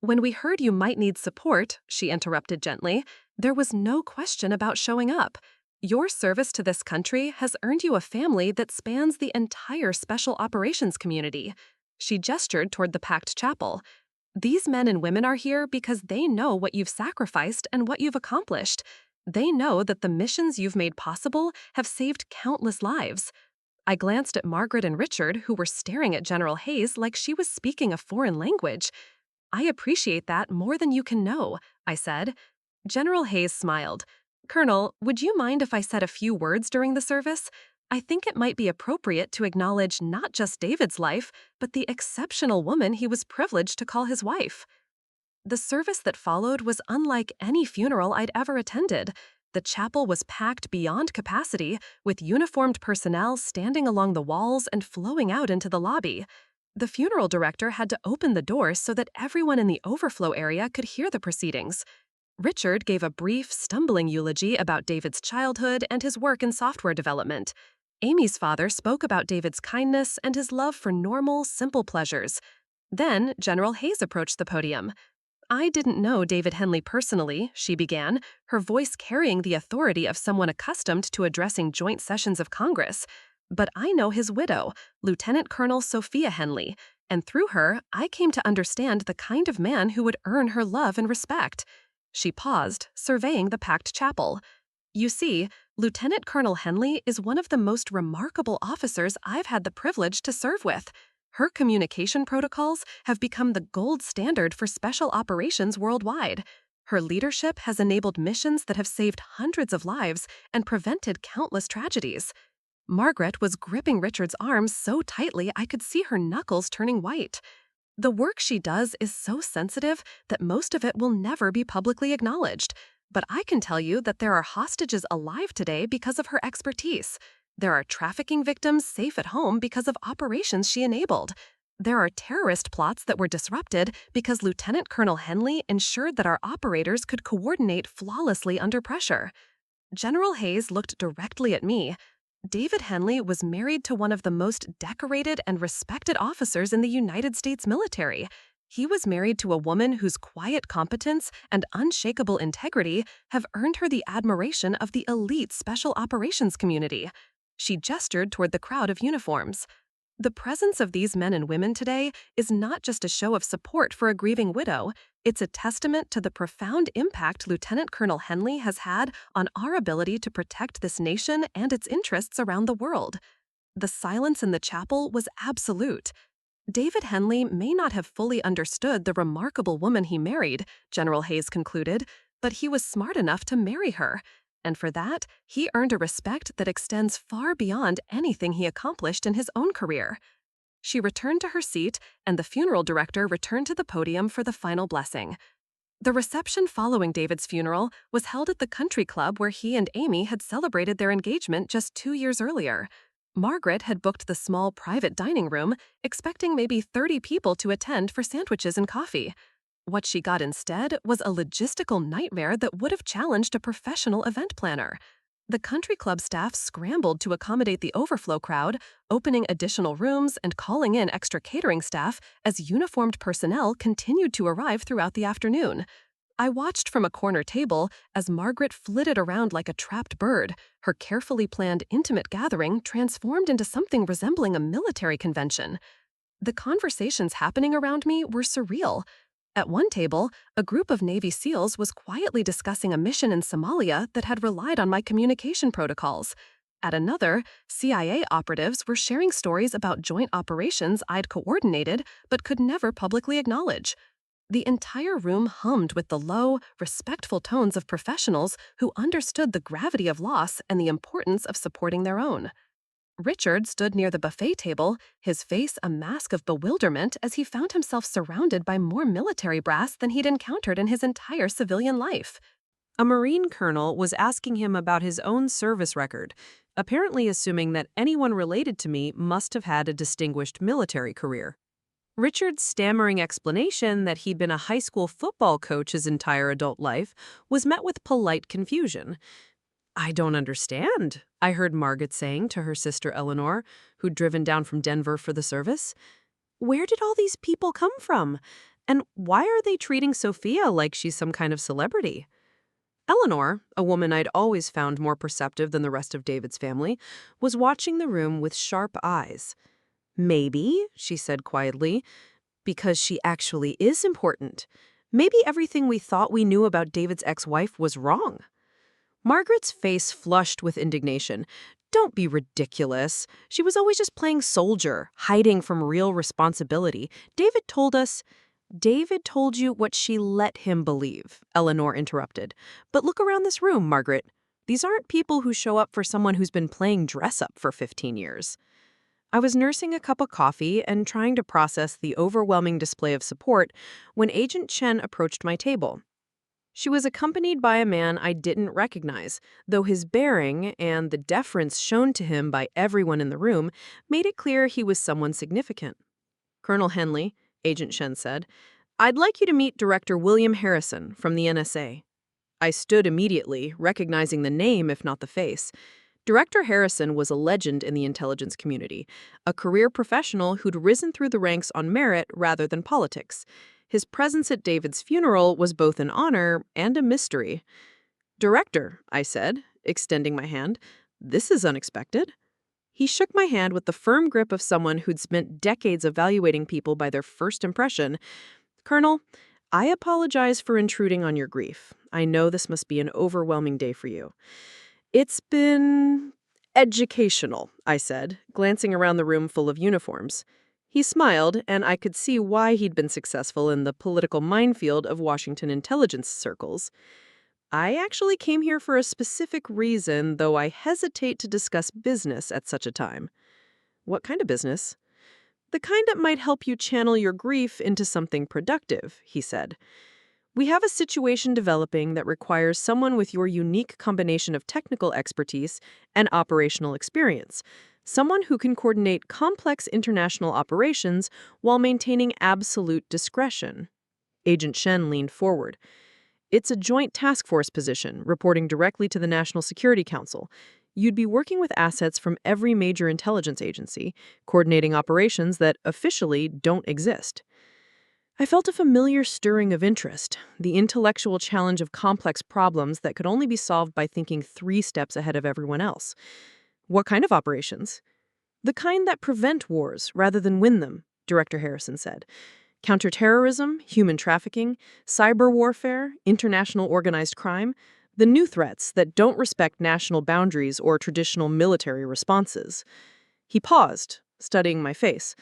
Speaker 1: When we heard you might need support, she interrupted gently, there was no question about showing up. Your service to this country has earned you a family that spans the entire special operations community. She gestured toward the packed chapel. These men and women are here because they know what you've sacrificed and what you've accomplished. They know that the missions you've made possible have saved countless lives. I glanced at Margaret and Richard, who were staring at General Hayes like she was speaking a foreign language. I appreciate that more than you can know, I said. General Hayes smiled. Colonel, would you mind if I said a few words during the service? I think it might be appropriate to acknowledge not just David's life, but the exceptional woman he was privileged to call his wife. The service that followed was unlike any funeral I'd ever attended. The chapel was packed beyond capacity, with uniformed personnel standing along the walls and flowing out into the lobby. The funeral director had to open the doors so that everyone in the overflow area could hear the proceedings. Richard gave a brief, stumbling eulogy about David's childhood and his work in software development. Amy's father spoke about David's kindness and his love for normal, simple pleasures. Then General Hayes approached the podium. I didn't know David Henley personally, she began, her voice carrying the authority of someone accustomed to addressing joint sessions of Congress. But I know his widow, Lieutenant Colonel Sophia Henley, and through her, I came to understand the kind of man who would earn her love and respect. She paused, surveying the packed chapel. You see, Lieutenant Colonel Henley is one of the most remarkable officers I've had the privilege to serve with. Her communication protocols have become the gold standard for special operations worldwide. Her leadership has enabled missions that have saved hundreds of lives and prevented countless tragedies. Margaret was gripping Richard's arms so tightly I could see her knuckles turning white. The work she does is so sensitive that most of it will never be publicly acknowledged. But I can tell you that there are hostages alive today because of her expertise. There are trafficking victims safe at home because of operations she enabled. There are terrorist plots that were disrupted because Lieutenant Colonel Henley ensured that our operators could coordinate flawlessly under pressure. General Hayes looked directly at me. David Henley was married to one of the most decorated and respected officers in the United States military. He was married to a woman whose quiet competence and unshakable integrity have earned her the admiration of the elite special operations community. She gestured toward the crowd of uniforms. The presence of these men and women today is not just a show of support for a grieving widow, it's a testament to the profound impact Lieutenant Colonel Henley has had on our ability to protect this nation and its interests around the world. The silence in the chapel was absolute. David Henley may not have fully understood the remarkable woman he married, General Hayes concluded, but he was smart enough to marry her. And for that, he earned a respect that extends far beyond anything he accomplished in his own career. She returned to her seat, and the funeral director returned to the podium for the final blessing. The reception following David's funeral was held at the country club where he and Amy had celebrated their engagement just 2 years earlier. Margaret had booked the small private dining room, expecting maybe 30 people to attend for sandwiches and coffee. What she got instead was a logistical nightmare that would have challenged a professional event planner. The country club staff scrambled to accommodate the overflow crowd, opening additional rooms and calling in extra catering staff as uniformed personnel continued to arrive throughout the afternoon. I watched from a corner table as Margaret flitted around like a trapped bird, her carefully planned intimate gathering transformed into something resembling a military convention. The conversations happening around me were surreal. At one table, a group of Navy SEALs was quietly discussing a mission in Somalia that had relied on my communication protocols. At another, CIA operatives were sharing stories about joint operations I'd coordinated but could never publicly acknowledge. The entire room hummed with the low, respectful tones of professionals who understood the gravity of loss and the importance of supporting their own. Richard stood near the buffet table, his face a mask of bewilderment as he found himself surrounded by more military brass than he'd encountered in his entire civilian life.
Speaker 2: A Marine colonel was asking him about his own service record, apparently assuming that anyone related to me must have had a distinguished military career. Richard's stammering explanation that he'd been a high school football coach his entire adult life was met with polite confusion. I don't understand, I heard Margaret saying to her sister Eleanor, who'd driven down from Denver for the service.
Speaker 1: Where did all these people come from? And why are they treating Sophia like she's some kind of celebrity? Eleanor, a woman I'd always found more perceptive than the rest of David's family, was watching the room with sharp eyes. Maybe, she said quietly, because she actually is important. Maybe everything we thought we knew about David's ex-wife was wrong. Margaret's face flushed with indignation. Don't be ridiculous. She was always just playing soldier, hiding from real responsibility. David told you what she let him believe, Eleanor interrupted. But look around this room, Margaret. These aren't people who show up for someone who's been playing dress-up for 15 years. I was nursing a cup of coffee and trying to process the overwhelming display of support when Agent Chen approached my table. She was accompanied by a man I didn't recognize, though his bearing and the deference shown to him by everyone in the room made it clear he was someone significant. Colonel Henley, Agent Chen said, "I'd like you to meet Director William Harrison from the NSA." I stood immediately, recognizing the name if not the face. Director Harrison was a legend in the intelligence community, a career professional who'd risen through the ranks on merit rather than politics. His presence at David's funeral was both an honor and a mystery. "Director," I said, extending my hand, "this is unexpected." He shook my hand with the firm grip of someone who'd spent decades evaluating people by their first impression. "Colonel, I apologize for intruding on your grief. I know this must be an overwhelming day for you." "It's been educational," I said, glancing around the room full of uniforms. He smiled, and I could see why he'd been successful in the political minefield of Washington intelligence circles. "I actually came here for a specific reason, though I hesitate to discuss business at such a time." "What kind of business?" "The kind that might help you channel your grief into something productive," he said. "We have a situation developing that requires someone with your unique combination of technical expertise and operational experience. Someone who can coordinate complex international operations while maintaining absolute discretion." Agent Shen leaned forward. "It's a joint task force position, reporting directly to the National Security Council. You'd be working with assets from every major intelligence agency, coordinating operations that officially don't exist." I felt a familiar stirring of interest, the intellectual challenge of complex problems that could only be solved by thinking 3 steps ahead of everyone else. "What kind of operations?" "The kind that prevent wars rather than win them," Director Harrison said. "Counterterrorism, human trafficking, cyber warfare, international organized crime, the new threats that don't respect national boundaries or traditional military responses." He paused, studying my face.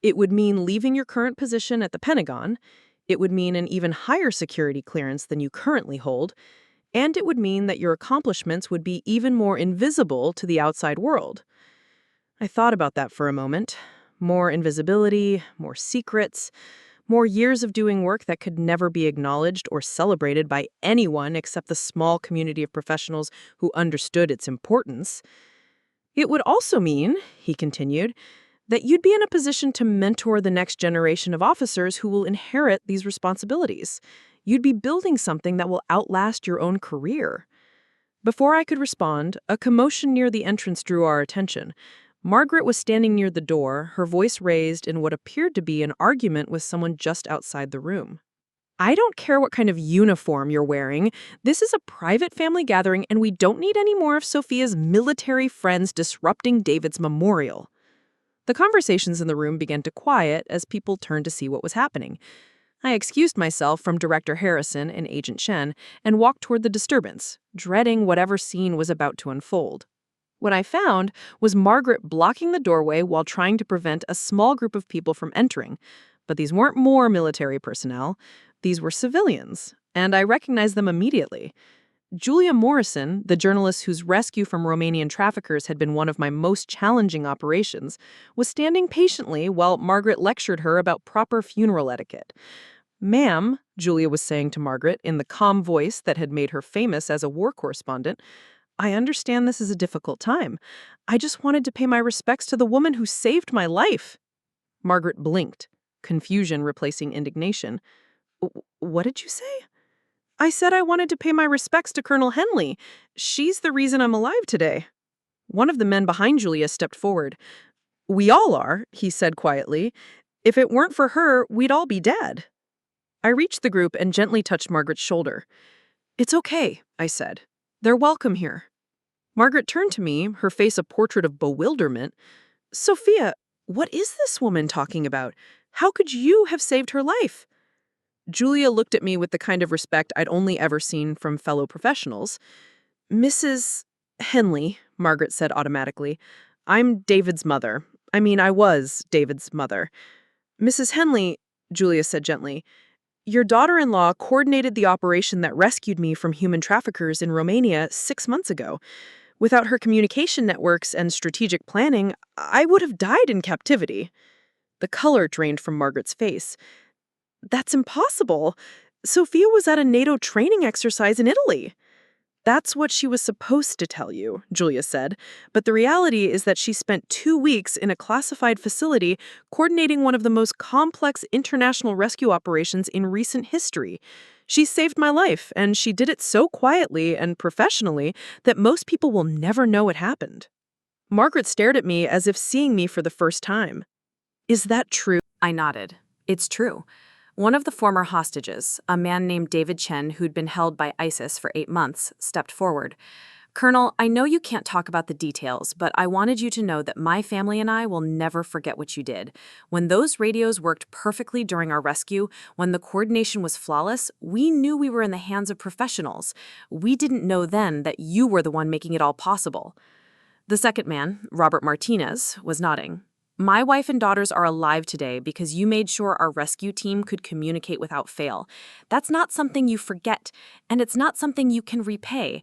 Speaker 1: "It would mean leaving your current position at the Pentagon. It would mean an even higher security clearance than you currently hold. And it would mean that your accomplishments would be even more invisible to the outside world." I thought about that for a moment. More invisibility, more secrets, more years of doing work that could never be acknowledged or celebrated by anyone except the small community of professionals who understood its importance. "It would also mean," he continued, "that you'd be in a position to mentor the next generation of officers who will inherit these responsibilities. You'd be building something that will outlast your own career." Before I could respond, a commotion near the entrance drew our attention. Margaret was standing near the door, her voice raised in what appeared to be an argument with someone just outside the room. "I don't care what kind of uniform you're wearing. This is a private family gathering, and we don't need any more of Sophia's military friends disrupting David's memorial." The conversations in the room began to quiet as people turned to see what was happening. I excused myself from Director Harrison and Agent Shen and walked toward the disturbance, dreading whatever scene was about to unfold. What I found was Margaret blocking the doorway while trying to prevent a small group of people from entering. But these weren't more military personnel. These were civilians, and I recognized them immediately. Julia Morrison, the journalist whose rescue from Romanian traffickers had been one of my most challenging operations, was standing patiently while Margaret lectured her about proper funeral etiquette. "Ma'am," Julia was saying to Margaret in the calm voice that had made her famous as a war correspondent, "I understand this is a difficult time. I just wanted to pay my respects to the woman who saved my life." Margaret blinked, confusion replacing indignation. What did you say?" "I said I wanted to pay my respects to Colonel Henley. She's the reason I'm alive today." One of the men behind Julia stepped forward. "We all are," he said quietly.
Speaker 3: If it weren't for her, we'd all be dead. I reached the group and gently touched Margaret's shoulder. "It's okay," I said. "They're welcome here." Margaret turned to me, her face a portrait of bewilderment. "Sophia, what is this woman talking about? How could you have saved her life?" Julia looked at me with the kind of respect I'd only ever seen from fellow professionals. "Mrs. Henley," Margaret said automatically. "I'm David's mother. I was David's mother." "Mrs. Henley," Julia said gently, "your daughter-in-law coordinated the operation that rescued me from human traffickers in Romania 6 months ago. Without her communication networks and strategic planning, I would have died in captivity." The color drained from Margaret's face. "That's impossible. Sophia was at a NATO training exercise in Italy." "That's what she was supposed to tell you," Julia said. "But the reality is that she spent 2 weeks in a classified facility coordinating one of the most complex international rescue operations in recent history. She saved my life, and she did it so quietly and professionally that most people will never know it happened." Margaret stared at me as if seeing me for the first time. "Is that true?"
Speaker 2: I nodded. "It's true. One of the former hostages, a man named David Chen who'd been held by ISIS for 8 months, stepped forward. Colonel, I know you can't talk about the details, but I wanted you to know that my family and I will never forget what you did. When those radios worked perfectly during our rescue, when the coordination was flawless, we knew we were in the hands of professionals. We didn't know then that you were the one making it all possible." The second man, Robert Martinez, was nodding. "My wife and daughters are alive today because you made sure our rescue team could communicate without fail. That's not something you forget, and it's not something you can repay."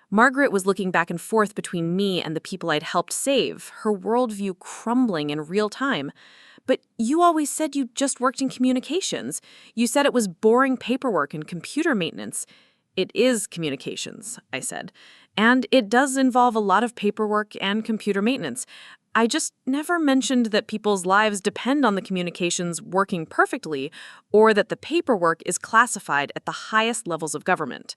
Speaker 2: Margaret was looking back and forth between me and the people I'd helped save, her worldview crumbling in real time. "But you always said you just worked in communications. You said it was boring paperwork and computer maintenance." "It is communications," I said. "And it does involve a lot of paperwork and computer maintenance. I just never mentioned that people's lives depend on the communications working perfectly, or that the paperwork is classified at the highest levels of government."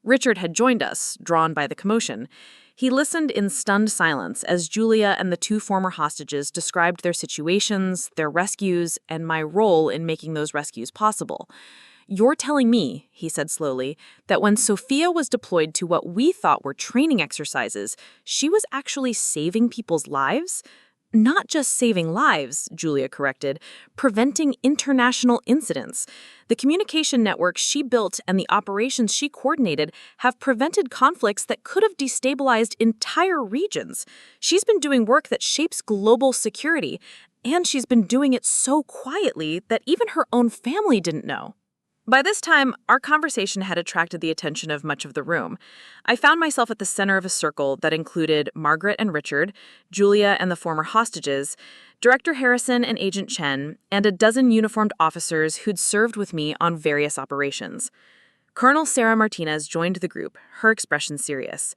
Speaker 2: Richard had joined us, drawn by the commotion. He listened in stunned silence as Julia and the 2 former hostages described their situations, their rescues, and my role in making those rescues possible. "You're telling me," he said slowly, "that when Sophia was deployed to what we thought were training exercises, she was actually saving people's lives?" "Not just saving lives," Julia corrected, "preventing international incidents. The communication network she built and the operations she coordinated have prevented conflicts that could have destabilized entire regions. She's been doing work that shapes global security, and she's been doing it so quietly that even her own family didn't know." By this time, our conversation had attracted the attention of much of the room. I found myself at the center of a circle that included Margaret and Richard, Julia and the former hostages, Director Harrison and Agent Chen, and a dozen uniformed officers who'd served with me on various operations. Colonel Sarah Martinez joined the group, her expression serious.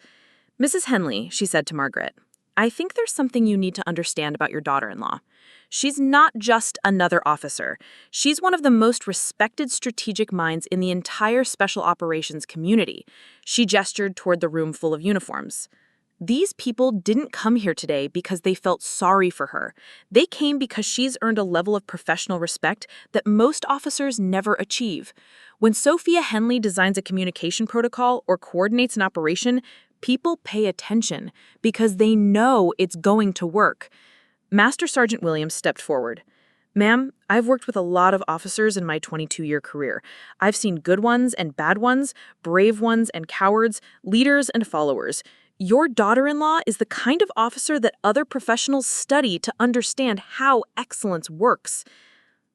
Speaker 2: "Mrs. Henley," she said to Margaret, "I think there's something you need to understand about your daughter-in-law. She's not just another officer. She's one of the most respected strategic minds in the entire special operations community." She gestured toward the room full of uniforms. "These people didn't come here today because they felt sorry for her. They came because she's earned a level of professional respect that most officers never achieve. When Sophia Henley designs a communication protocol or coordinates an operation, people pay attention because they know it's going to work." Master Sergeant Williams stepped forward. "Ma'am, I've worked with a lot of officers in my 22-year career. I've seen good ones and bad ones, brave ones and cowards, leaders and followers. Your daughter-in-law is the kind of officer that other professionals study to understand how excellence works."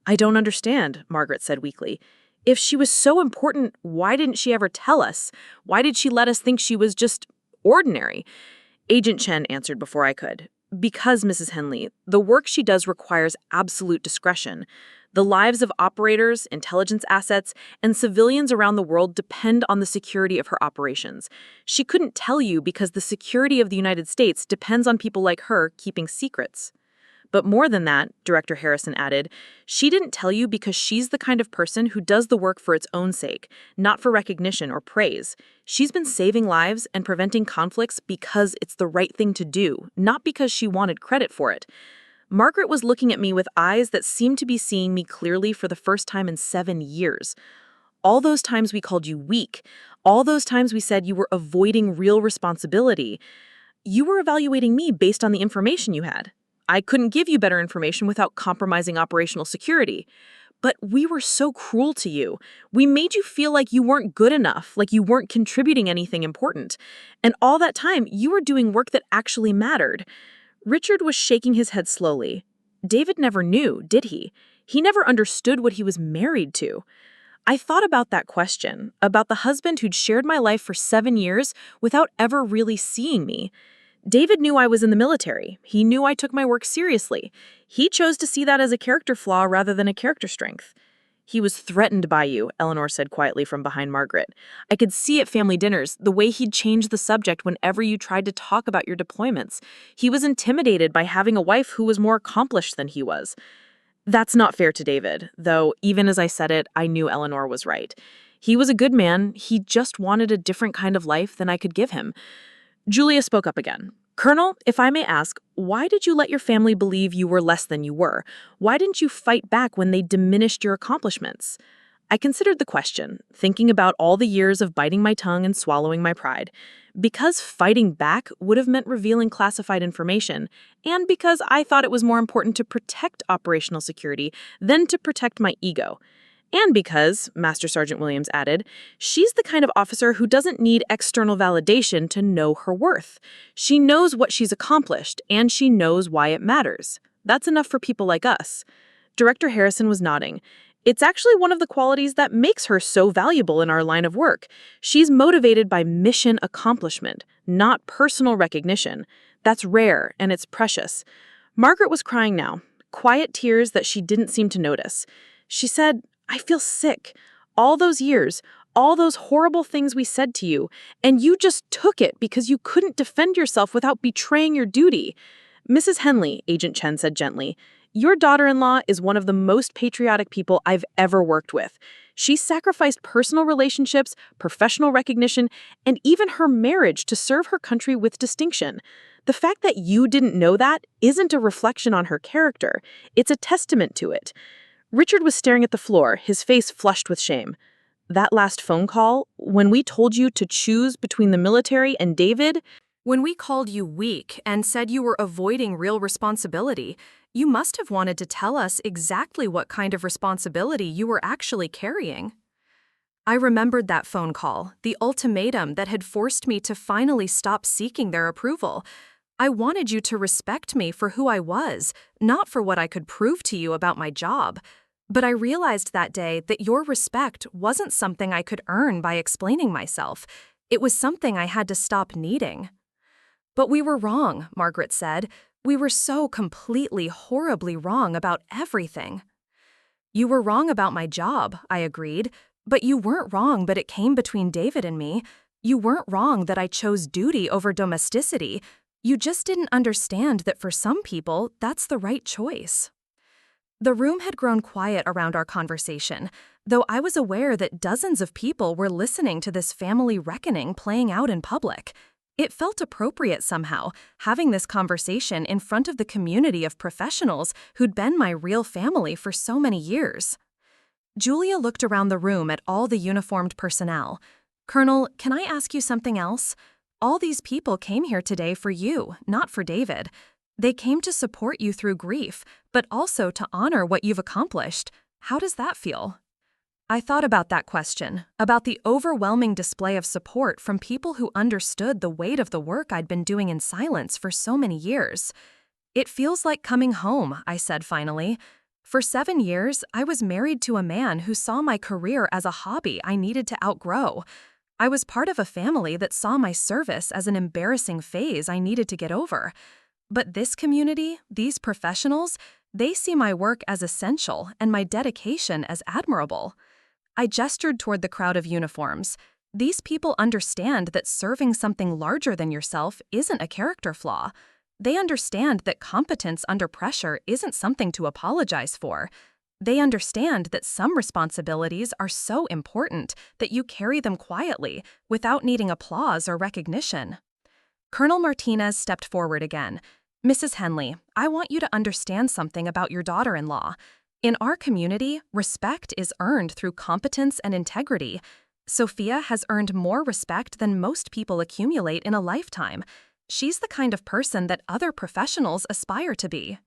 Speaker 2: "I don't understand," Margaret said weakly. "If she was so important, why didn't she ever tell us? Why did she let us think she was just ordinary?" Agent Chen answered before I could. "Because, Mrs. Henley, the work she does requires absolute discretion. The lives of operators, intelligence assets, and civilians around the world depend on the security of her operations. She couldn't tell you because the security of the United States depends on people like her keeping secrets." "But more than that," Director Harrison added, "she didn't tell you because she's the kind of person who does the work for its own sake, not for recognition or praise. She's been saving lives and preventing conflicts because it's the right thing to do, not because she wanted credit for it.
Speaker 1: Margaret was looking at me with eyes that seemed to be seeing me clearly for the first time in 7 years. All those times we called you weak, all those times we said you were avoiding real responsibility, you were evaluating me based on the information you had. I couldn't give you better information without compromising operational security. But we were so cruel to you. We made you feel like you weren't good enough, like you weren't contributing anything important. And all that time, you were doing work that actually mattered. Richard was shaking his head slowly. David never knew, did he? He never understood what he was married to. I thought about that question, about the husband who'd shared my life for 7 years without ever really seeing me. David knew I was in the military. He knew I took my work seriously. He chose to see that as a character flaw rather than a character strength. He was threatened by you, Eleanor said quietly from behind Margaret. I could see at family dinners the way he'd change the subject whenever you tried to talk about your deployments. He was intimidated by having a wife who was more accomplished than he was. That's not fair to David, though even as I said it, I knew Eleanor was right. He was a good man. He just wanted a different kind of life than I could give him. Julia spoke up again. Colonel, if I may ask, why did you let your family believe you were less than you were? Why didn't you fight back when they diminished your accomplishments? I considered the question, thinking about all the years of biting my tongue and swallowing my pride. Because fighting back would have meant revealing classified information, and because I thought it was more important to protect operational security than to protect my ego. And because, Master Sergeant Williams added, she's the kind of officer who doesn't need external validation to know her worth. She knows what she's accomplished, and she knows why it matters. That's enough for people like us. Director Harrison was nodding. It's actually one of the qualities that makes her so valuable in our line of work. She's motivated by mission accomplishment, not personal recognition. That's rare, and it's precious. Margaret was crying now, quiet tears that she didn't seem to notice. She said, I feel sick. All those years, all those horrible things we said to you, and you just took it because you couldn't defend yourself without betraying your duty. Mrs. Henley, Agent Chen said gently, your daughter-in-law is one of the most patriotic people I've ever worked with. She sacrificed personal relationships, professional recognition, and even her marriage to serve her country with distinction. The fact that you didn't know that isn't a reflection on her character. It's a testament to it. Richard was staring at the floor, his face flushed with shame. That last phone call, when we told you to choose between the military and David, when we called you weak and said you were avoiding real responsibility, you must have wanted to tell us exactly what kind of responsibility you were actually carrying. I remembered that phone call, the ultimatum that had forced me to finally stop seeking their approval. I wanted you to respect me for who I was, not for what I could prove to you about my job. But I realized that day that your respect wasn't something I could earn by explaining myself. It was something I had to stop needing. But we were wrong, Margaret said. We were so completely, horribly wrong about everything. You were wrong about my job, I agreed. But you weren't wrong that it came between David and me. You weren't wrong that I chose duty over domesticity. You just didn't understand that for some people, that's the right choice. The room had grown quiet around our conversation, though I was aware that dozens of people were listening to this family reckoning playing out in public. It felt appropriate somehow, having this conversation in front of the community of professionals who'd been my real family for so many years. Julia looked around the room at all the uniformed personnel. Colonel, can I ask you something else? All these people came here today for you, not for David. They came to support you through grief, but also to honor what you've accomplished. How does that feel? I thought about that question, about the overwhelming display of support from people who understood the weight of the work I'd been doing in silence for so many years. It feels like coming home, I said finally. For 7 years, I was married to a man who saw my career as a hobby I needed to outgrow. I was part of a family that saw my service as an embarrassing phase I needed to get over. But this community, these professionals, they see my work as essential and my dedication as admirable. I gestured toward the crowd of uniforms. These people understand that serving something larger than yourself isn't a character flaw. They understand that competence under pressure isn't something to apologize for. They understand that some responsibilities are so important that you carry them quietly, without needing applause or recognition. Colonel Martinez stepped forward again.
Speaker 4: Mrs. Henley, I want you to understand something about your daughter-in-law. In our community, respect is earned through competence and integrity. Sophia has earned more respect than most people accumulate in a lifetime. She's the kind of person that other professionals aspire to be.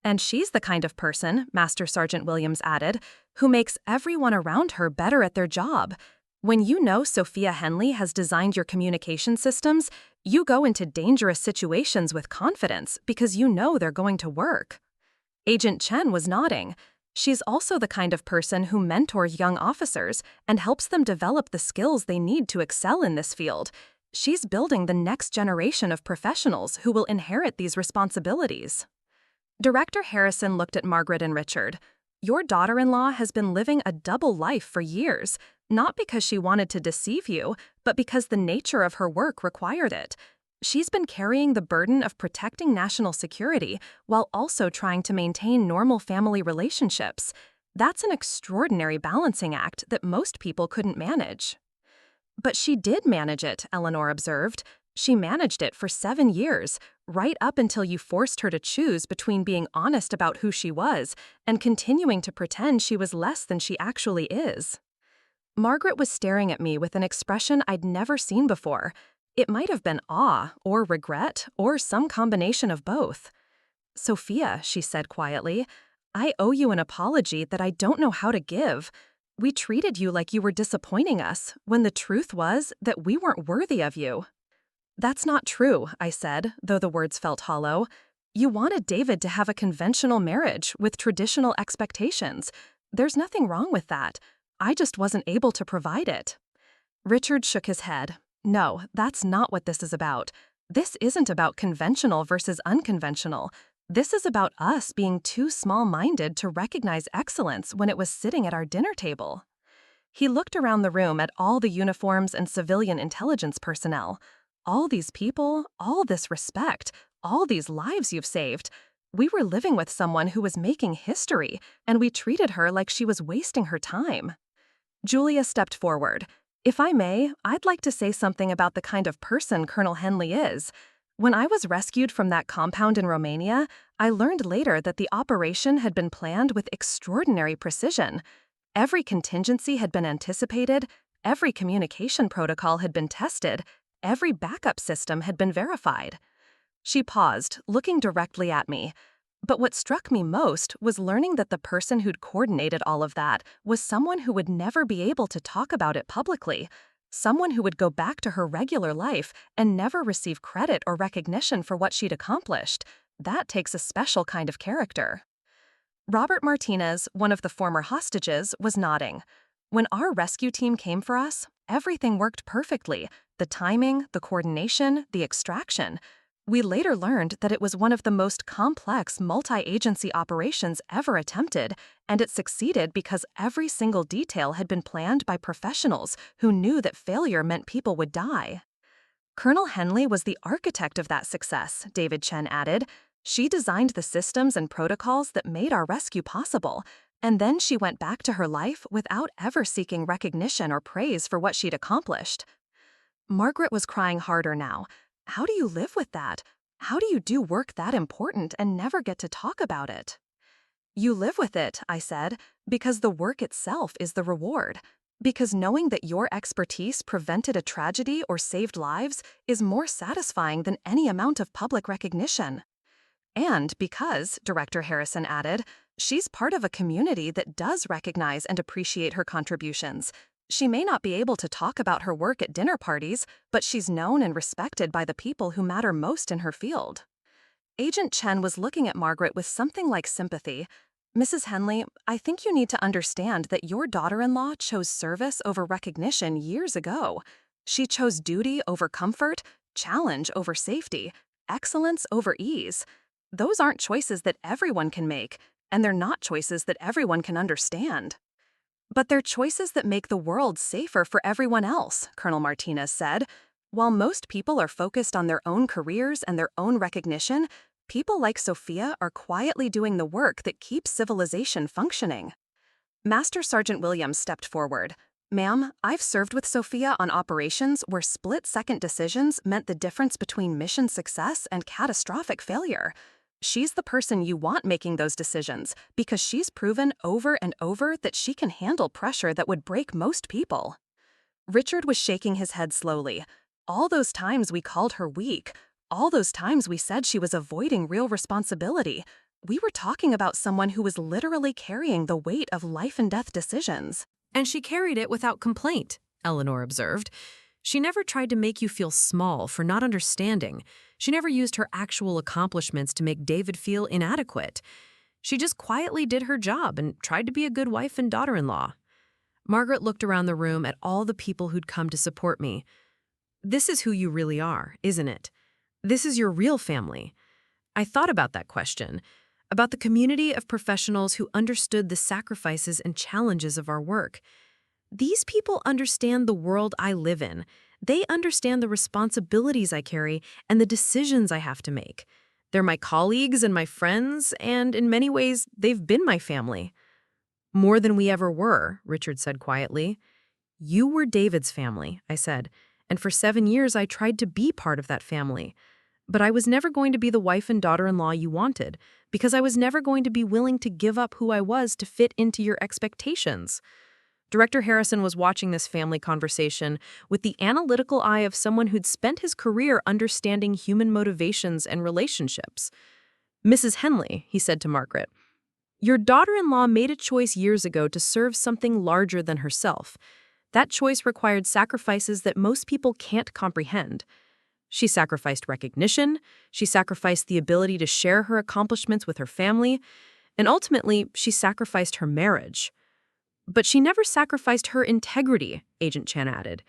Speaker 4: And she's the kind of person, Master Sergeant Williams added, who makes everyone around her better at their job. When you know Sophia Henley has designed your communication systems, you go into dangerous situations with confidence because you know they're going to work. Agent Chen was nodding. She's also the kind of person who mentors young officers and helps them develop the skills they need to excel in this field. She's building the next generation of professionals who will inherit these responsibilities. Director Harrison looked at Margaret and Richard. Your daughter-in-law has been living a double life for years, not because she wanted to deceive you, but because the nature of her work required it. She's been carrying the burden of protecting national security while also trying to maintain normal family relationships. That's an extraordinary balancing act that most people couldn't manage. But she did manage it, Eleanor observed. She managed it for 7 years, right up until you forced her to choose between being honest about who she was and continuing to pretend she was less than she actually is. Margaret was staring at me with an expression I'd never seen before. It might have been awe or regret or some combination of both. Sophia, she said quietly, I owe you an apology that I don't know how to give. We treated you like you were disappointing us when the truth was that we weren't worthy of you. That's not true, I said, though the words felt hollow. You wanted David to have a conventional marriage with traditional expectations. There's nothing wrong with that. I just wasn't able to provide it. Richard shook his head. No, that's not what this is about. This isn't about conventional versus unconventional. This is about us being too small-minded to recognize excellence when it was sitting at our dinner table. He looked around the room at all the uniforms and civilian intelligence personnel. All these people, all this respect, all these lives you've saved. We were living with someone who was making history, and we treated her like she was wasting her time. Julia stepped forward. If I may, I'd like to say something about the kind of person Colonel Henley is. When I was rescued from that compound in Romania, I learned later that the operation had been planned with extraordinary precision. Every contingency had been anticipated, every communication protocol had been tested, every backup system had been verified. She paused, looking directly at me. But what struck me most was learning that the person who'd coordinated all of that was someone who would never be able to talk about it publicly, someone who would go back to her regular life and never receive credit or recognition for what she'd accomplished. That takes a special kind of character. Robert Martinez, one of the former hostages, was nodding. When our rescue team came for us, everything worked perfectly. The timing, the coordination, the extraction. We later learned that it was one of the most complex multi-agency operations ever attempted, and it succeeded because every single detail had been planned by professionals who knew that failure meant people would die. Colonel Henley was the architect of that success, David Chen added. She designed the systems and protocols that made our rescue possible, and then she went back to her life without ever seeking recognition or praise for what she'd accomplished. Margaret was crying harder now. How do you live with that? How do you do work that important and never get to talk about it? You live with it, I said, because the work itself is the reward. Because knowing that your expertise prevented a tragedy or saved lives is more satisfying than any amount of public recognition. And because, Director Harrison added, she's part of a community that does recognize and appreciate her contributions. She may not be able to talk about her work at dinner parties, but she's known and respected by the people who matter most in her field. Agent Chen was looking at Margaret with something like sympathy. Mrs. Henley, I think you need to understand that your daughter-in-law chose service over recognition years ago. She chose duty over comfort, challenge over safety, excellence over ease. Those aren't choices that everyone can make, and they're not choices that everyone can understand. But they're choices that make the world safer for everyone else, Colonel Martinez said. While most people are focused on their own careers and their own recognition, people like Sophia are quietly doing the work that keeps civilization functioning. Master Sergeant Williams stepped forward. Ma'am, I've served with Sophia on operations where split-second decisions meant the difference between mission success and catastrophic failure. She's the person you want making those decisions because she's proven over and over that she can handle pressure that would break most people. Richard was shaking his head slowly. All those times we called her weak, all those times we said she was avoiding real responsibility, we were talking about someone who was literally carrying the weight of life and death decisions.
Speaker 1: And she carried it without complaint, Eleanor observed. She never tried to make you feel small for not understanding. She never used her actual accomplishments to make David feel inadequate. She just quietly did her job and tried to be a good wife and daughter-in-law. Margaret looked around the room at all the people who'd come to support me. This is who you really are, isn't it? This is your real family. I thought about that question, about the community of professionals who understood the sacrifices and challenges of our work. These people understand the world I live in. They understand the responsibilities I carry and the decisions I have to make. They're my colleagues and my friends, and in many ways, they've been my family. More than we ever were, Richard said quietly. You were David's family, I said, and for 7 years I tried to be part of that family. But I was never going to be the wife and daughter-in-law you wanted, because I was never going to be willing to give up who I was to fit into your expectations. Director Harrison was watching this family conversation with the analytical eye of someone who'd spent his career understanding human motivations and relationships. Mrs. Henley, he said to Margaret, your daughter-in-law made a choice years ago to serve something larger than herself. That choice required sacrifices that most people can't comprehend. She sacrificed recognition, she sacrificed the ability to share her accomplishments with her family, and ultimately, she sacrificed her marriage. But she never sacrificed her integrity, Agent Chan added.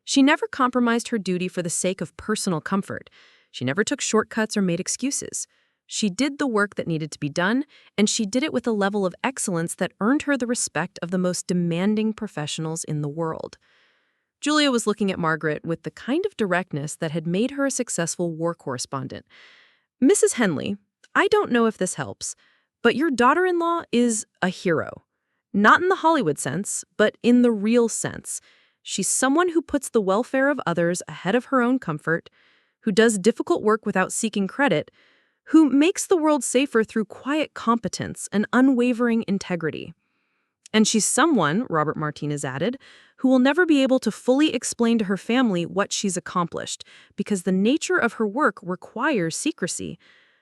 Speaker 1: She never compromised her duty for the sake of personal comfort. She never took shortcuts or made excuses. She did the work that needed to be done, and she did it with a level of excellence that earned her the respect of the most demanding professionals in the world. Julia was looking at Margaret with the kind of directness that had made her a successful war correspondent. Mrs. Henley, I don't know if this helps, but your daughter-in-law is a hero. Not in the Hollywood sense, but in the real sense. She's someone who puts the welfare of others ahead of her own comfort, who does difficult work without seeking credit, who makes the world safer through quiet competence and unwavering integrity. And she's someone, Robert Martinez added, who will never be able to fully explain to her family what she's accomplished, because the nature of her work requires secrecy.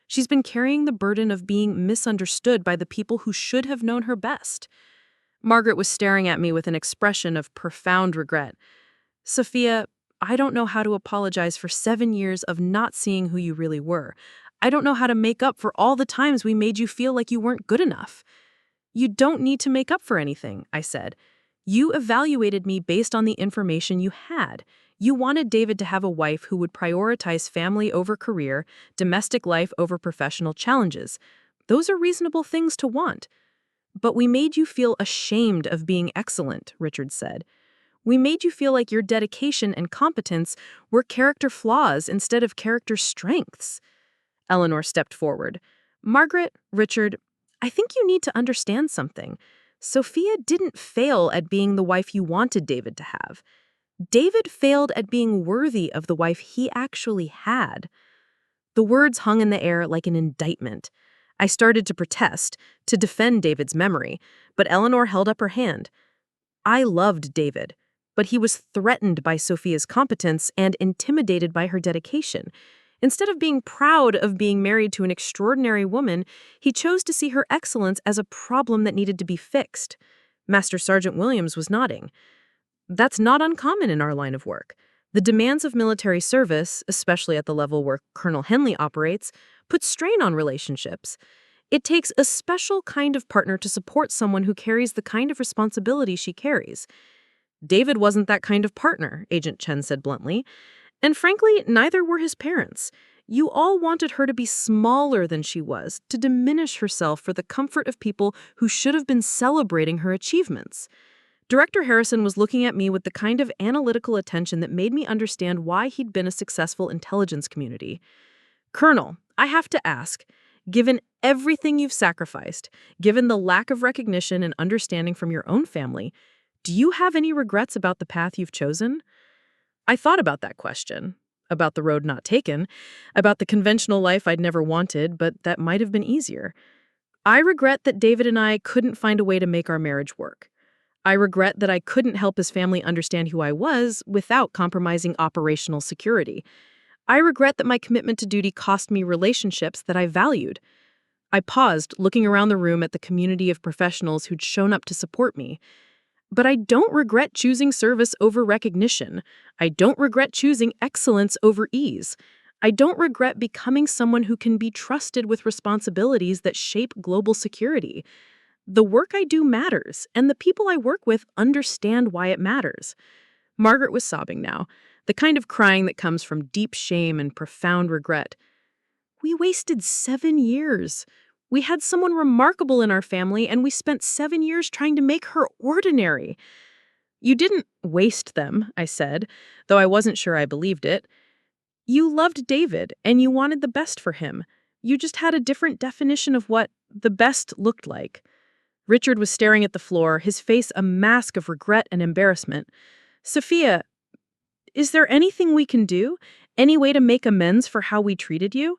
Speaker 1: She's been carrying the burden of being misunderstood by the people who should have known her best. Margaret was staring at me with an expression of profound regret. Sophia, I don't know how to apologize for 7 years of not seeing who you really were. I don't know how to make up for all the times we made you feel like you weren't good enough. You don't need to make up for anything, I said. You evaluated me based on the information you had. You wanted David to have a wife who would prioritize family over career, domestic life over professional challenges. Those are reasonable things to want. But we made you feel ashamed of being excellent, Richard said. We made you feel like your dedication and competence were character flaws instead of character strengths. Eleanor stepped forward. Margaret, Richard, I think you need to understand something. Sophia didn't fail at being the wife you wanted David to have. David failed at being worthy of the wife he actually had. The words hung in the air like an indictment. I started to protest, to defend David's memory, but Eleanor held up her hand. I loved David, but he was threatened by Sophia's competence and intimidated by her dedication. Instead of being proud of being married to an extraordinary woman, he chose to see her excellence as a problem that needed to be fixed. Master Sergeant Williams was nodding. That's not uncommon in our line of work. The demands of military service, especially at the level where Colonel Henley operates, put strain on relationships. It takes a special kind of partner to support someone who carries the kind of responsibility she carries. David wasn't that kind of partner, Agent Chen said bluntly. And frankly, neither were his parents. You all wanted her to be smaller than she was, to diminish herself for the comfort of people who should have been celebrating her achievements. Director Harrison was looking at me with the kind of analytical attention that made me understand why he'd been a successful intelligence community. Colonel, I have to ask, given everything you've sacrificed, given the lack of recognition and understanding from your own family,
Speaker 3: Do you have any regrets about the path you've chosen? I thought about that question, about the road not taken, about the conventional life I'd never wanted, but that might have been easier. I regret that David and I couldn't find a way to make our marriage work. I regret that I couldn't help his family understand who I was without compromising operational security. I regret that my commitment to duty cost me relationships that I valued. I paused, looking around the room at the community of professionals who'd shown up to support me. But I don't regret choosing service over recognition. I don't regret choosing excellence over ease. I don't regret becoming someone who can be trusted with responsibilities that shape global security. The work I do matters, and the people I work with understand why it matters. Margaret was sobbing now, the kind of crying that comes from deep shame and profound regret. We wasted 7 years. We had someone remarkable in our family, and we spent 7 years trying to make her ordinary. You didn't waste them, I said, though I wasn't sure I believed it. You loved David, and you wanted the best for him. You just had a different definition of what the best looked like. Richard was staring at the floor, his face a mask of regret and embarrassment. Sophia, is there anything we can do? Any way to make amends for how we treated you?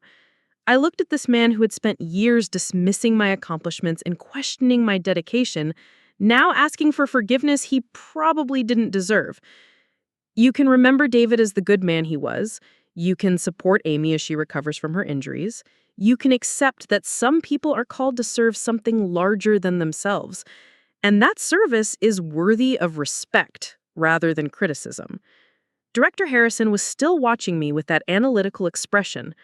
Speaker 3: I looked at this man who had spent years dismissing my accomplishments and questioning my dedication, now asking for forgiveness he probably didn't deserve. You can remember David as the good man he was. You can support Amy as she recovers from her injuries. You can accept that some people are called to serve something larger than themselves. And that service is worthy of respect rather than criticism. Director Harrison was still watching me with that analytical expression.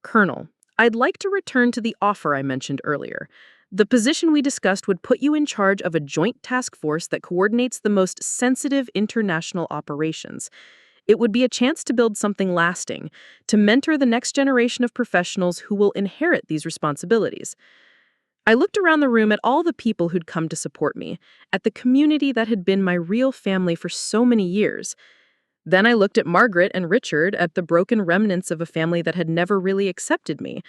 Speaker 3: Colonel, I'd like to return to the offer I mentioned earlier. The position we discussed would put you in charge of a joint task force that coordinates the most sensitive international operations. It would be a chance to build something lasting, to mentor the next generation of professionals who will inherit these responsibilities. I looked around the room at all the people who'd come to support me, at the community that had been my real family for so many years. Then I looked at Margaret and Richard, at the broken remnants of a family that had never really accepted me.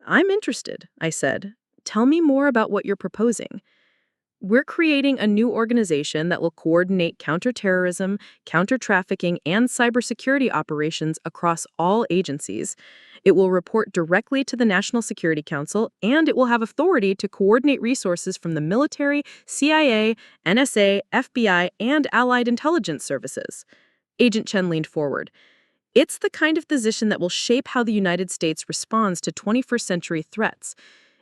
Speaker 3: I'm interested, I said. Tell me more about what you're proposing. We're creating a new organization that will coordinate counterterrorism, counter-trafficking, and cybersecurity operations across all agencies. It will report directly to the National Security Council, and it will have authority to coordinate resources from the military, CIA, NSA, FBI, and allied intelligence services. Agent Chen leaned forward. It's the kind of position that will shape how the United States responds to 21st century threats.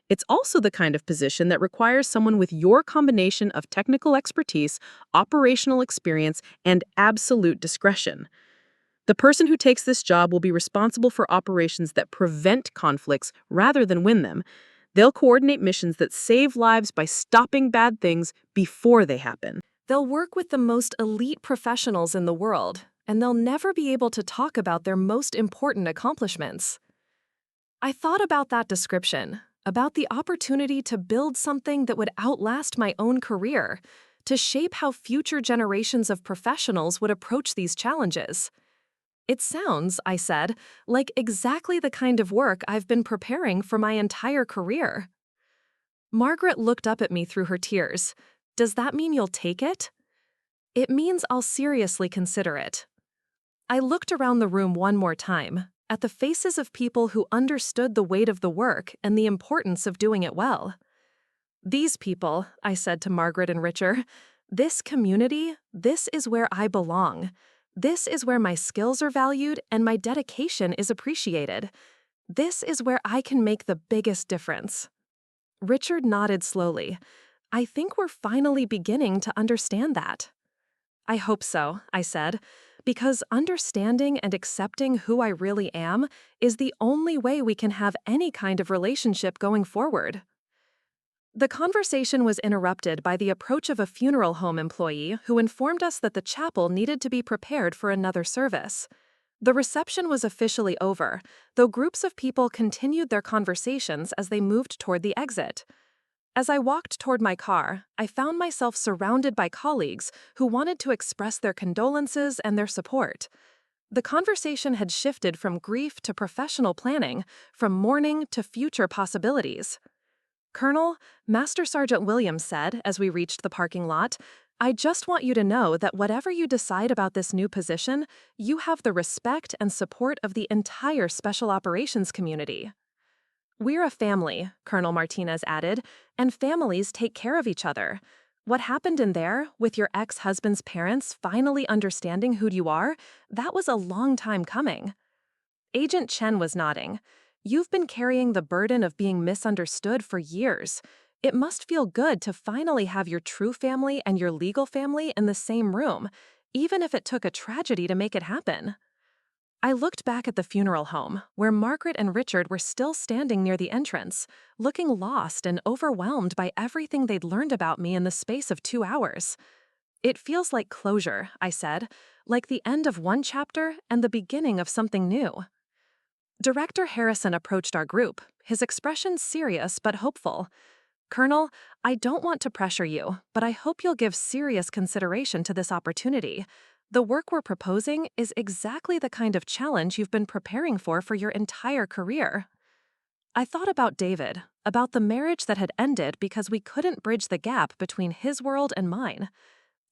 Speaker 3: It's also the kind of position that requires someone with your combination of technical expertise, operational experience, and absolute discretion. The person who takes this job will be responsible for operations that prevent conflicts rather than win them. They'll coordinate missions that save lives by stopping bad things before they happen.
Speaker 4: They'll work with the most elite professionals in the world, and they'll never be able to talk about their most important accomplishments. I thought about that description, about the opportunity to build something that would outlast my own career, to shape how future generations of professionals would approach these challenges. It sounds, I said, like exactly the kind of work I've been preparing for my entire career. Margaret looked up at me through her tears. Does that mean you'll take it? It means I'll seriously consider it. I looked around the room one more time, at the faces of people who understood the weight of the work and the importance of doing it well. These people, I said to Margaret and Richard, this community, this is where I belong. This is where my skills are valued and my dedication is appreciated. This is where I can make the biggest difference. Richard nodded slowly. I think we're finally beginning to understand that. I hope so, I said, because understanding and accepting who I really am is the only way we can have any kind of relationship going forward. The conversation was interrupted by the approach of a funeral home employee who informed us that the chapel needed to be prepared for another service. The reception was officially over, though groups of people continued their conversations as they moved toward the exit. As I walked toward my car, I found myself surrounded by colleagues who wanted to express their condolences and their support. The conversation had shifted from grief to professional planning, from mourning to future possibilities. Colonel, Master Sergeant Williams said as we reached the parking lot,
Speaker 1: I just want you to know that whatever you decide about this new position, you have the respect and support of the entire Special Operations community. We're a family, Colonel Martinez added, and families take care of each other. What happened in there, with your ex-husband's parents finally understanding who you are, that was a long time coming. Agent Chen was nodding. You've been carrying the burden of being misunderstood for years. It must feel good to finally have your true family and your legal family in the same room, even if it took a tragedy to make it happen. I looked back at the funeral home, where Margaret and Richard were still standing near the entrance, looking lost and overwhelmed by everything they'd learned about me in the space of 2 hours. It feels like closure, I said, like the end of one chapter and the beginning of something new. Director Harrison approached our group, his expression serious but hopeful. Colonel, I don't want to pressure you, but I hope you'll give serious consideration to this opportunity. The work we're proposing is exactly the kind of challenge you've been preparing for your entire career. I thought about David, about the marriage that had ended because we couldn't bridge the gap between his world and mine.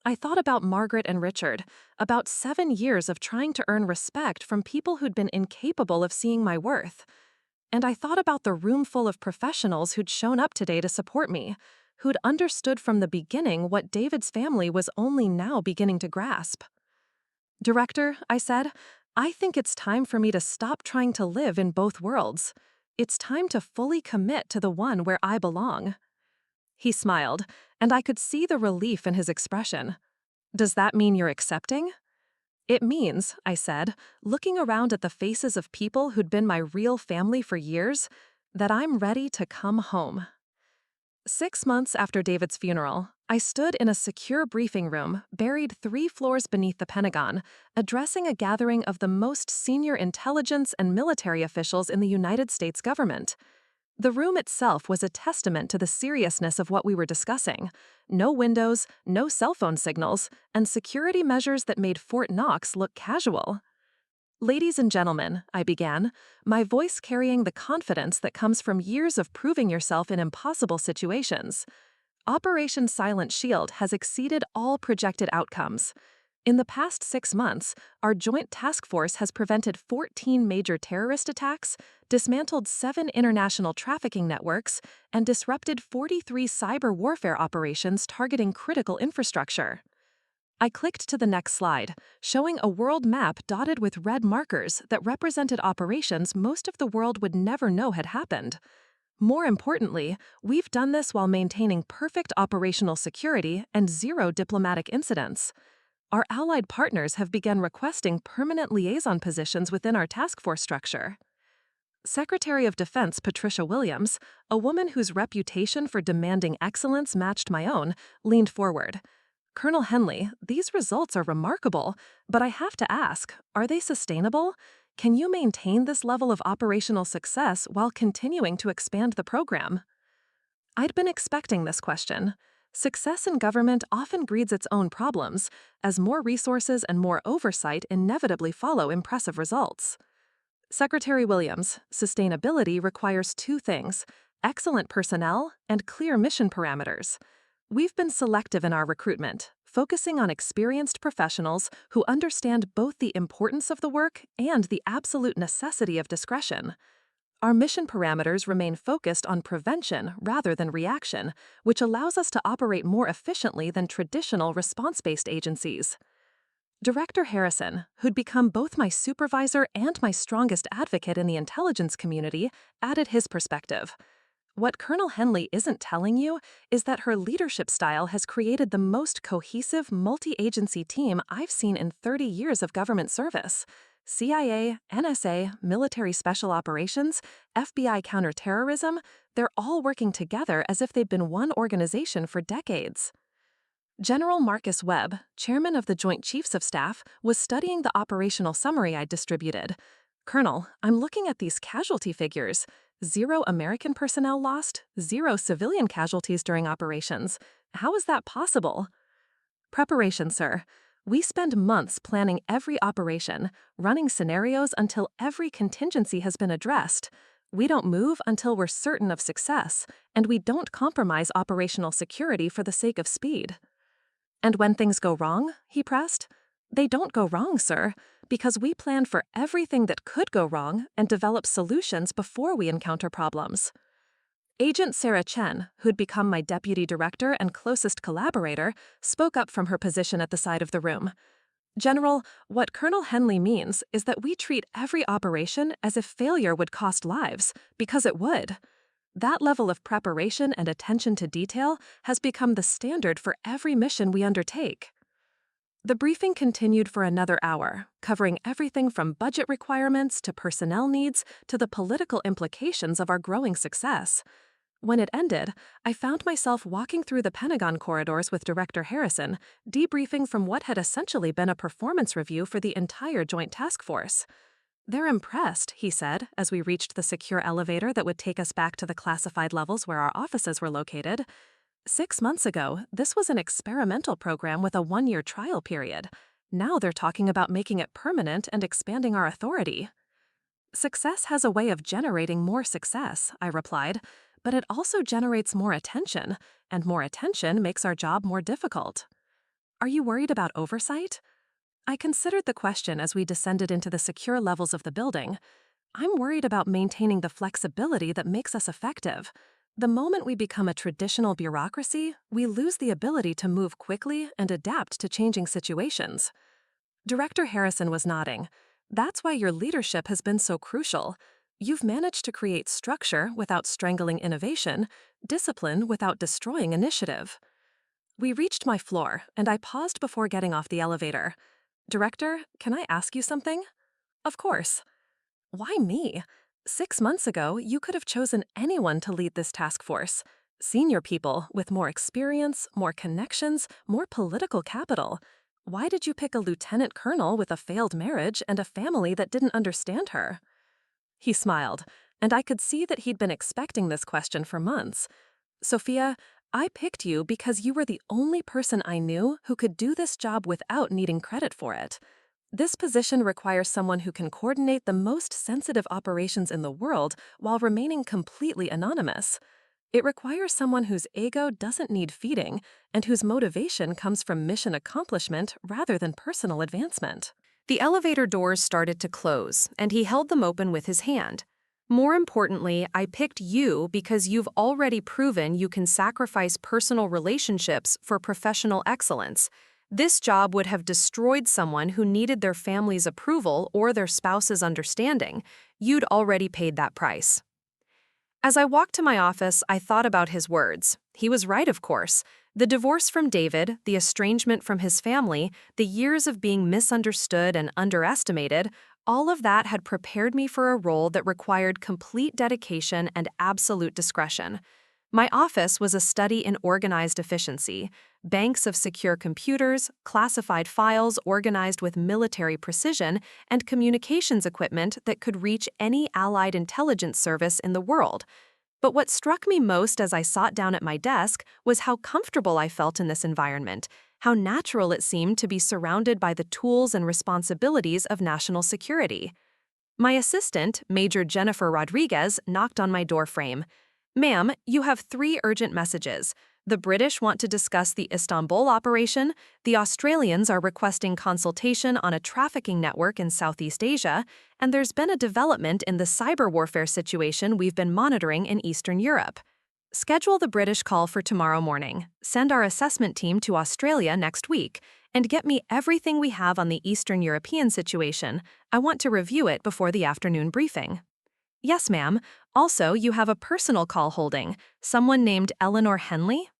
Speaker 1: I thought about Margaret and Richard, about 7 years of trying to earn respect from people who'd been incapable of seeing my worth. And I thought about the room full of professionals who'd shown up today to support me, who'd understood from the beginning what David's family was only now beginning to grasp. Director, I said, I think it's time for me to stop trying to live in both worlds. It's time to fully commit to the one where I belong. He smiled, and I could see the relief in his expression. Does that mean you're accepting? It means, I said, looking around at the faces of people who'd been my real family for years, that I'm ready to come home. 6 months after David's funeral, I stood in a secure briefing room buried 3 floors beneath the Pentagon, addressing a gathering of the most senior intelligence and military officials in the United States government. The room itself was a testament to the seriousness of what we were discussing. No windows, no cell phone signals, and security measures that made Fort Knox look casual. Ladies and gentlemen, I began, my voice carrying the confidence that comes from years of proving yourself in impossible situations. Operation Silent Shield has exceeded all projected outcomes. In the past 6 months, our joint task force has prevented 14 major terrorist attacks, dismantled 7 international trafficking networks, and disrupted 43 cyber warfare operations targeting critical infrastructure. I clicked to the next slide, showing a world map dotted with red markers that represented operations most of the world would never know had happened. More importantly, we've done this while maintaining perfect operational security and 0 diplomatic incidents. Our allied partners have begun requesting permanent liaison positions within our task force structure. Secretary of Defense Patricia Williams, a woman whose reputation for demanding excellence matched my own, leaned forward. Colonel Henley, these results are remarkable, but I have to ask, are they sustainable? Can you maintain this level of operational success while continuing to expand the program? I'd been expecting this question. Success in government often breeds its own problems, as more resources and more oversight inevitably follow impressive results. Secretary Williams, sustainability requires 2 things: excellent personnel and clear mission parameters. We've been selective in our recruitment, focusing on experienced professionals who understand both the importance of the work and the absolute necessity of discretion. Our mission parameters remain focused on prevention rather than reaction, which allows us to operate more efficiently than traditional response-based agencies. Director Harrison, who'd become both my supervisor and my strongest advocate in the intelligence community, added his perspective. What Colonel Henley isn't telling you is that her leadership style has created the most cohesive multi-agency team I've seen in 30 years of government service. CIA, NSA, military special operations, FBI counterterrorism, they're all working together as if they've been one organization for decades. General Marcus Webb, chairman of the Joint Chiefs of Staff, was studying the operational summary I distributed. Colonel, I'm looking at these casualty figures. 0 American personnel lost, 0 civilian casualties during operations. How is that possible? Preparation, sir. We spend months planning every operation, running scenarios until every contingency has been addressed. We don't move until we're certain of success, and we don't compromise operational security for the sake of speed.
Speaker 4: And when things go wrong, he pressed, they don't go wrong, sir, because we plan for everything that could go wrong and develop solutions before we encounter problems. Agent Sarah Chen, who'd become my deputy director and closest collaborator, spoke up from her position at the side of the room. General, what Colonel Henley means is that we treat every operation as if failure would cost lives, because it would. That level of preparation and attention to detail has become the standard for every mission we undertake. The briefing continued for another hour, covering everything from budget requirements to personnel needs to the political implications of our growing success. When it ended, I found myself walking through the Pentagon corridors with Director Harrison, debriefing from what had essentially been a performance review for the entire Joint Task Force. They're impressed, he said, as we reached the secure elevator that would take us back to the classified levels where our offices were located. 6 months ago, this was an experimental program with a 1-year trial period. Now they're talking about making it permanent and expanding our authority. Success has a way of generating more success, I replied, but it also generates more attention, and more attention makes our job more difficult. Are you worried about oversight? I considered the question as we descended into the secure levels of the building. I'm worried about maintaining the flexibility that makes us effective. The moment we become a traditional bureaucracy, we lose the ability to move quickly and adapt to changing situations. Director Harrison was nodding. That's why your leadership has been so crucial. You've managed to create structure without strangling innovation, discipline without destroying initiative. We reached my floor, and I paused before getting off the elevator. Director, can I ask you something? Of course. Why me? 6 months ago, you could have chosen anyone to lead this task force. Senior people with more experience, more connections, more political capital. Why did you pick a lieutenant colonel with a failed marriage and a family that didn't understand her? He smiled, and I could see that he'd been expecting this question for months. Sophia, I picked you because you were the only person I knew who could do this job without needing credit for it. This position requires someone who can coordinate the most sensitive operations in the world while remaining completely anonymous. It requires someone whose ego doesn't need feeding and whose motivation comes from mission accomplishment rather than personal advancement.
Speaker 1: The elevator doors started to close, and he held them open with his hand. More importantly, I picked you because you've already proven you can sacrifice personal relationships for professional excellence. This job would have destroyed someone who needed their family's approval or their spouse's understanding. You'd already paid that price. As I walked to my office, I thought about his words. He was right, of course. The divorce from David, the estrangement from his family, the years of being misunderstood and underestimated, all of that had prepared me for a role that required complete dedication and absolute discretion. My office was a study in organized efficiency, banks of secure computers, classified files organized with military precision, and communications equipment that could reach any allied intelligence service in the world. But what struck me most as I sat down at my desk was how comfortable I felt in this environment, how natural it seemed to be surrounded by the tools and responsibilities of national security. My assistant, Major Jennifer Rodriguez, knocked on my doorframe. "Ma'am, you have 3 urgent messages. The British want to discuss the Istanbul operation, the Australians are requesting consultation on a trafficking network in Southeast Asia, and there's been a development in the cyber warfare situation we've been monitoring in Eastern Europe. Schedule the British call for tomorrow morning, send our assessment team to Australia next week, and get me everything we have on the Eastern European situation. I want to review it before the afternoon briefing." "Yes, ma'am. Also, you have a personal call holding, someone named Eleanor Henley?"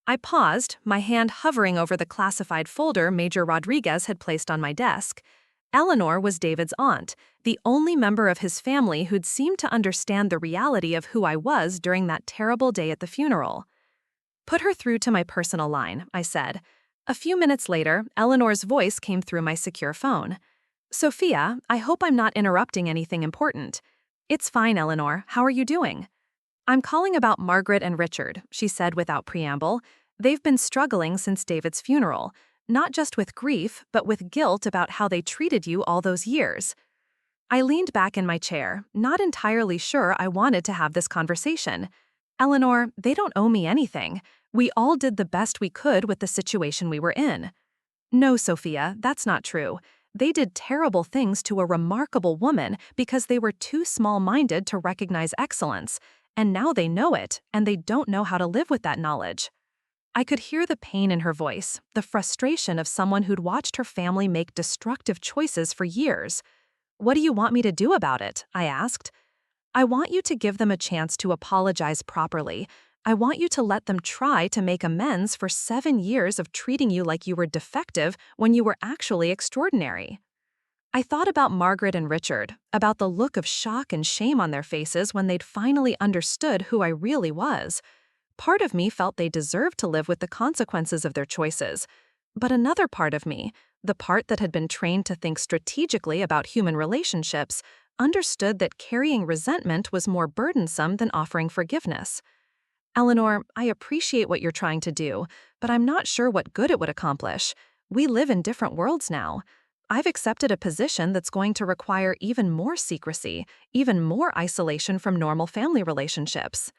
Speaker 1: I paused, my hand hovering over the classified folder Major Rodriguez had placed on my desk. Eleanor was David's aunt, the only member of his family who'd seemed to understand the reality of who I was during that terrible day at the funeral. "Put her through to my personal line," I said. A few minutes later, Eleanor's voice came through my secure phone. "Sophia, I hope I'm not interrupting anything important." "It's fine, Eleanor. How are you doing?" "I'm calling about Margaret and Richard," she said without preamble. "They've been struggling since David's funeral, not just with grief, but with guilt about how they treated you all those years." I leaned back in my chair, not entirely sure I wanted to have this conversation.
Speaker 4: Eleanor, they don't owe me anything. We all did the best we could with the situation we were in. No, Sophia, that's not true. They did terrible things to a remarkable woman because they were too small-minded to recognize excellence, and now they know it, and they don't know how to live with that knowledge. I could hear the pain in her voice, the frustration of someone who'd watched her family make destructive choices for years. What do you want me to do about it? I asked. I want you to give them a chance to apologize properly. I want you to let them try to make amends for 7 years of treating you like you were defective when you were actually extraordinary. I thought about Margaret and Richard, about the look of shock and shame on their faces when they'd finally understood who I really was. Part of me felt they deserved to live with the consequences of their choices. But another part of me, the part that had been trained to think strategically about human relationships, understood that carrying resentment was more burdensome than offering forgiveness. Eleanor, I appreciate what you're trying to do, but I'm not sure what good it would accomplish. We live in different worlds now. I've accepted a position that's going to require even more secrecy, even more isolation from normal family relationships.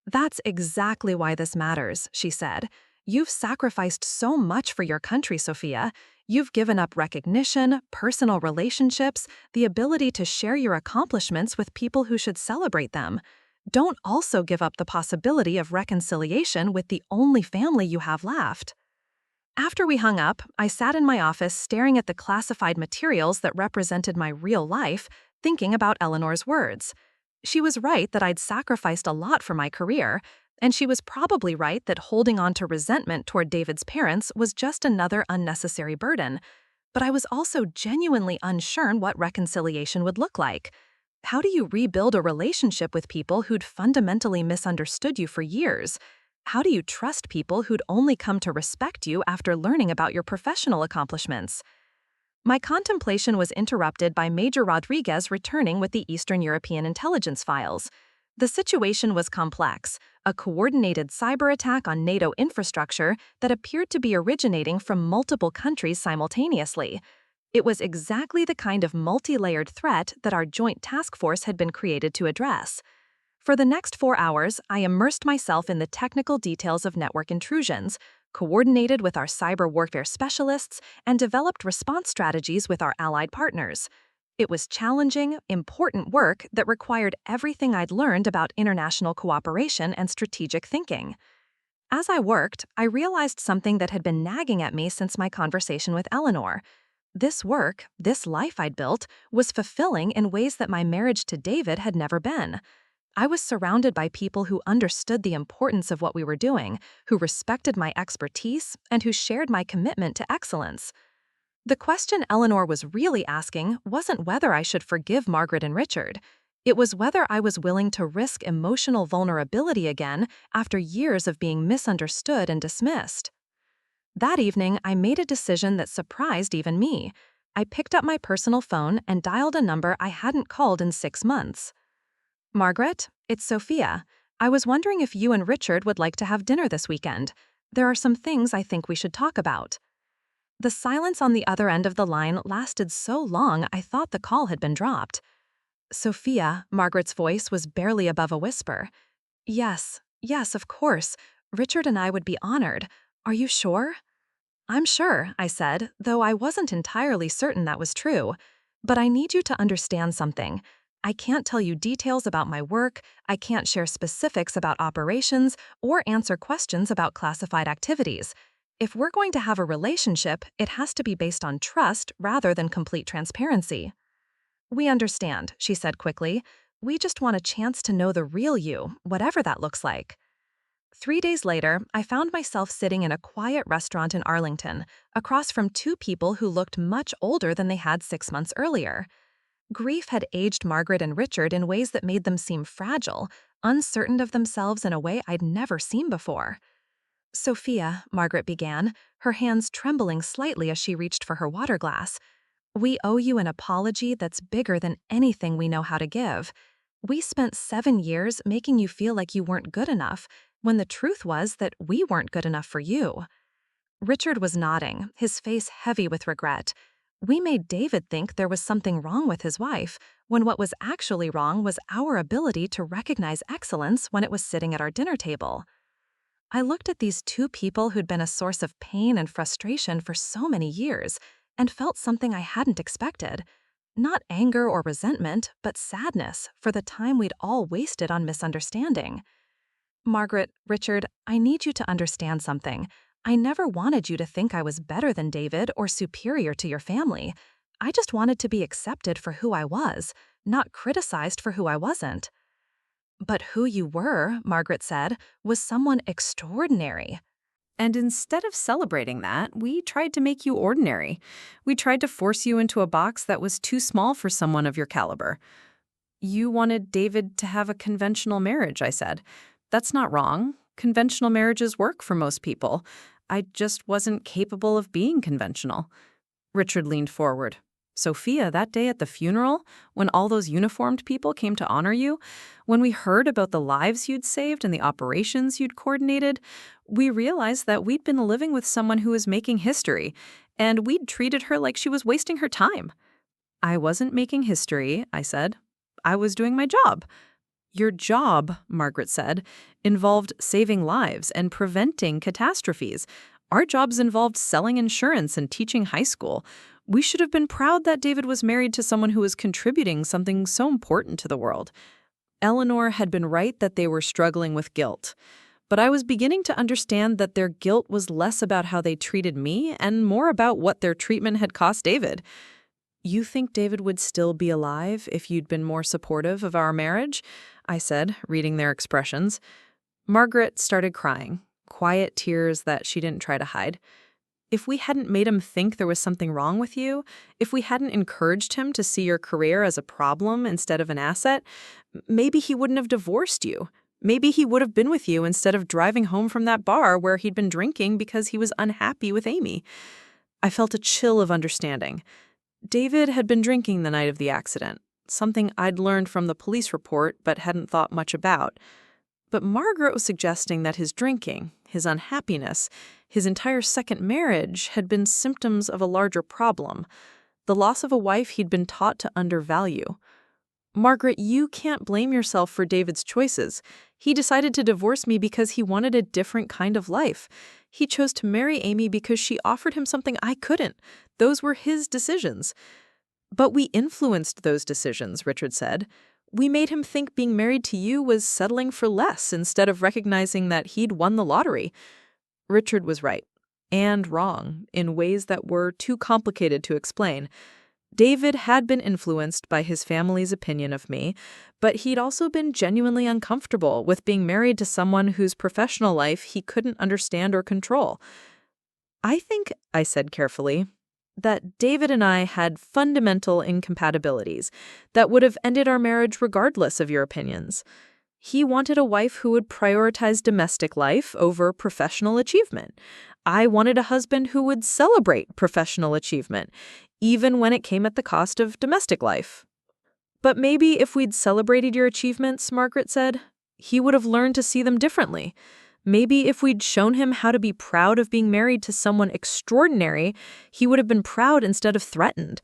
Speaker 4: That's exactly why this matters, she said. You've sacrificed so much for your country, Sophia. You've given up recognition, personal relationships, the ability to share your accomplishments with people who should celebrate them. Don't also give up the possibility of reconciliation with the only family you have left. After we hung up, I sat in my office staring at the classified materials that represented my real life, thinking about Eleanor's words. She was right that I'd sacrificed a lot for my career, and she was probably right that holding on to resentment toward David's parents was just another unnecessary burden. But I was also genuinely unsure what reconciliation would look like. How do you rebuild a relationship with people who'd fundamentally misunderstood you for years? How do you trust people who'd only come to respect you after learning about your professional accomplishments? My contemplation was interrupted by Major Rodriguez returning with the Eastern European intelligence files. The situation was complex, a coordinated cyber attack on NATO infrastructure that appeared to be originating from multiple countries simultaneously. It was exactly the kind of multi-layered threat that our joint task force had been created to address. For the next 4 hours, I immersed myself in the technical details of network intrusions, coordinated with our cyber warfare specialists, and developed response strategies with our allied partners. It was challenging, important work that required everything I'd learned about international cooperation and strategic thinking. As I worked, I realized something that had been nagging at me since my conversation with Eleanor. This work, this life I'd built, was fulfilling in ways that my marriage to David had never been. I was surrounded by people who understood the importance of what we were doing, who respected my expertise, and who shared my commitment to excellence. The question Eleanor was really asking wasn't whether I should forgive Margaret and Richard. It was whether I was willing to risk emotional vulnerability again after years of being misunderstood and dismissed. That evening, I made a decision that surprised even me. I picked up my personal phone and dialed a number I hadn't called in 6 months. Margaret, it's Sophia. I was wondering if you and Richard would like to have dinner this weekend. There are some things I think we should talk about. The silence on the other end of the line lasted so long I thought the call had been dropped. Sophia, Margaret's voice was barely above a whisper. Yes, of course. Richard and I would be honored. Are you sure? I'm sure, I said, though I wasn't entirely certain that was true. But I need you to understand something. I can't tell you details about my work, I can't share specifics about operations, or answer questions about classified activities. If we're going to have a relationship, it has to be based on trust rather than complete transparency. We understand, she said quickly. We just want a chance to know the real you, whatever that looks like. 3 days later, I found myself sitting in a quiet restaurant in Arlington, across from 2 people who looked much older than they had 6 months earlier. Grief had aged Margaret and Richard in ways that made them seem fragile, uncertain of themselves in a way I'd never seen before. Sophia, Margaret began, her hands trembling slightly as she reached for her water glass. We owe you an apology that's bigger than anything we know how to give. We spent 7 years making you feel like you weren't good enough, when the truth was that we weren't good enough for you. Richard was nodding, his face heavy with regret. We made David think there was something wrong with his wife, when what was actually wrong was our ability to recognize excellence when it was sitting at our dinner table. I looked at these two people who'd been a source of pain and frustration for so many years and felt something I hadn't expected. Not anger or resentment, but sadness for the time we'd all wasted on misunderstanding. Margaret, Richard, I need you to understand something. I never wanted you to think I was better than David or superior to your family. I just wanted to be accepted for who I was, not criticized for who I wasn't. But who you were, Margaret said, was someone extraordinary.
Speaker 2: And instead of celebrating that, we tried to make you ordinary. We tried to force you into a box that was too small for someone of your caliber. You wanted David to have a conventional marriage, I said. That's not wrong. Conventional marriages work for most people. I just wasn't capable of being conventional. Richard leaned forward. Sophia, that day at the funeral, when all those uniformed people came to honor you, when we heard about the lives you'd saved and the operations you'd coordinated, we realized that we'd been living with someone who was making history, and we'd treated her like she was wasting her time. I wasn't making history, I said. I was doing my job. Your job, Margaret said, involved saving lives and preventing catastrophes. Our jobs involved selling insurance and teaching high school. We should have been proud that David was married to someone who was contributing something so important to the world. Eleanor had been right that they were struggling with guilt. But I was beginning to understand that their guilt was less about how they treated me and more about what their treatment had cost David. You think David would still be alive if you'd been more supportive of our marriage? I said, reading their expressions. Margaret started crying, quiet tears that she didn't try to hide. If we hadn't made him think there was something wrong with you, if we hadn't encouraged him to see your career as a problem instead of an asset, maybe he wouldn't have divorced you. Maybe he would have been with you instead of driving home from that bar where he'd been drinking because he was unhappy with Amy. I felt a chill of understanding. David had been drinking the night of the accident, something I'd learned from the police report but hadn't thought much about. But Margaret was suggesting that his drinking, his unhappiness, his entire second marriage had been symptoms of a larger problem, the loss of a wife he'd been taught to undervalue. Margaret, you can't blame yourself for David's choices. He decided to divorce me because he wanted a different kind of life. He chose to marry Amy because she offered him something I couldn't. Those were his decisions. But we influenced those decisions, Richard said. We made him think being married to you was settling for less instead of recognizing that he'd won the lottery. Richard was right, and wrong, in ways that were too complicated to explain. David had been influenced by his family's opinion of me, but he'd also been genuinely uncomfortable with being married to someone whose professional life he couldn't understand or control. I think, I said carefully, that David and I had fundamental incompatibilities that would have ended our marriage regardless of your opinions. He wanted a wife who would prioritize domestic life over professional achievement. I wanted a husband who would celebrate professional achievement, even when it came at the cost of domestic life. But maybe if we'd celebrated your achievements, Margaret said, he would have learned to see them differently. Maybe if we'd shown him how to be proud of being married to someone extraordinary, he would have been proud instead of threatened.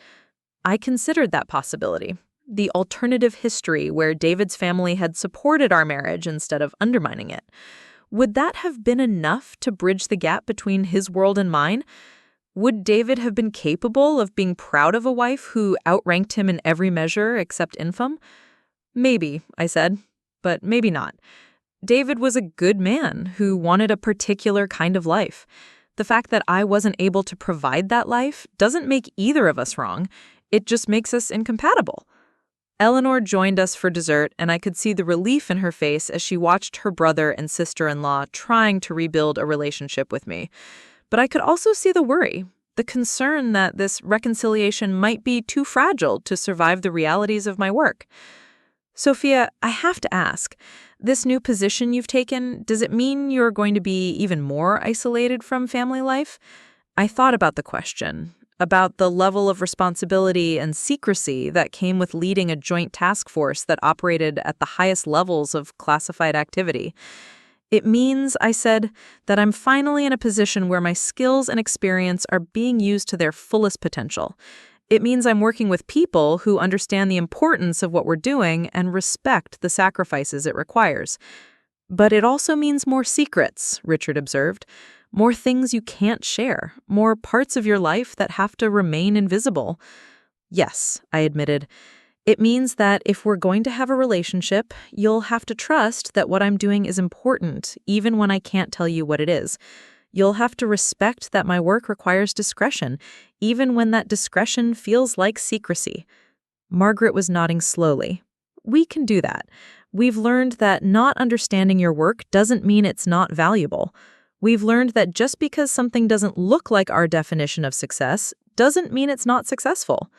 Speaker 2: I considered that possibility, the alternative history where David's family had supported our marriage instead of undermining it. Would that have been enough to bridge the gap between his world and mine? Would David have been capable of being proud of a wife who outranked him in every measure except income? Maybe, I said, but maybe not. David was a good man who wanted a particular kind of life. The fact that I wasn't able to provide that life doesn't make either of us wrong. It just makes us incompatible. Eleanor joined us for dessert, and I could see the relief in her face as she watched her brother and sister-in-law trying to rebuild a relationship with me. But I could also see the worry, the concern that this reconciliation might be too fragile to survive the realities of my work. Sophia, I have to ask, this new position you've taken, does it mean you're going to be even more isolated from family life? I thought about the question, about the level of responsibility and secrecy that came with leading a joint task force that operated at the highest levels of classified activity. It means, I said, that I'm finally in a position where my skills and experience are being used to their fullest potential. It means I'm working with people who understand the importance of what we're doing and respect the sacrifices it requires. But it also means more secrets, Richard observed. More things you can't share. More parts of your life that have to remain invisible. Yes, I admitted. It means that if we're going to have a relationship, you'll have to trust that what I'm doing is important, even when I can't tell you what it is. You'll have to respect that my work requires discretion, even when that discretion feels like secrecy. Margaret was nodding slowly. We can do that. We've learned that not understanding your work doesn't mean it's not valuable. We've learned that just because something doesn't look like our definition of success doesn't mean it's not successful.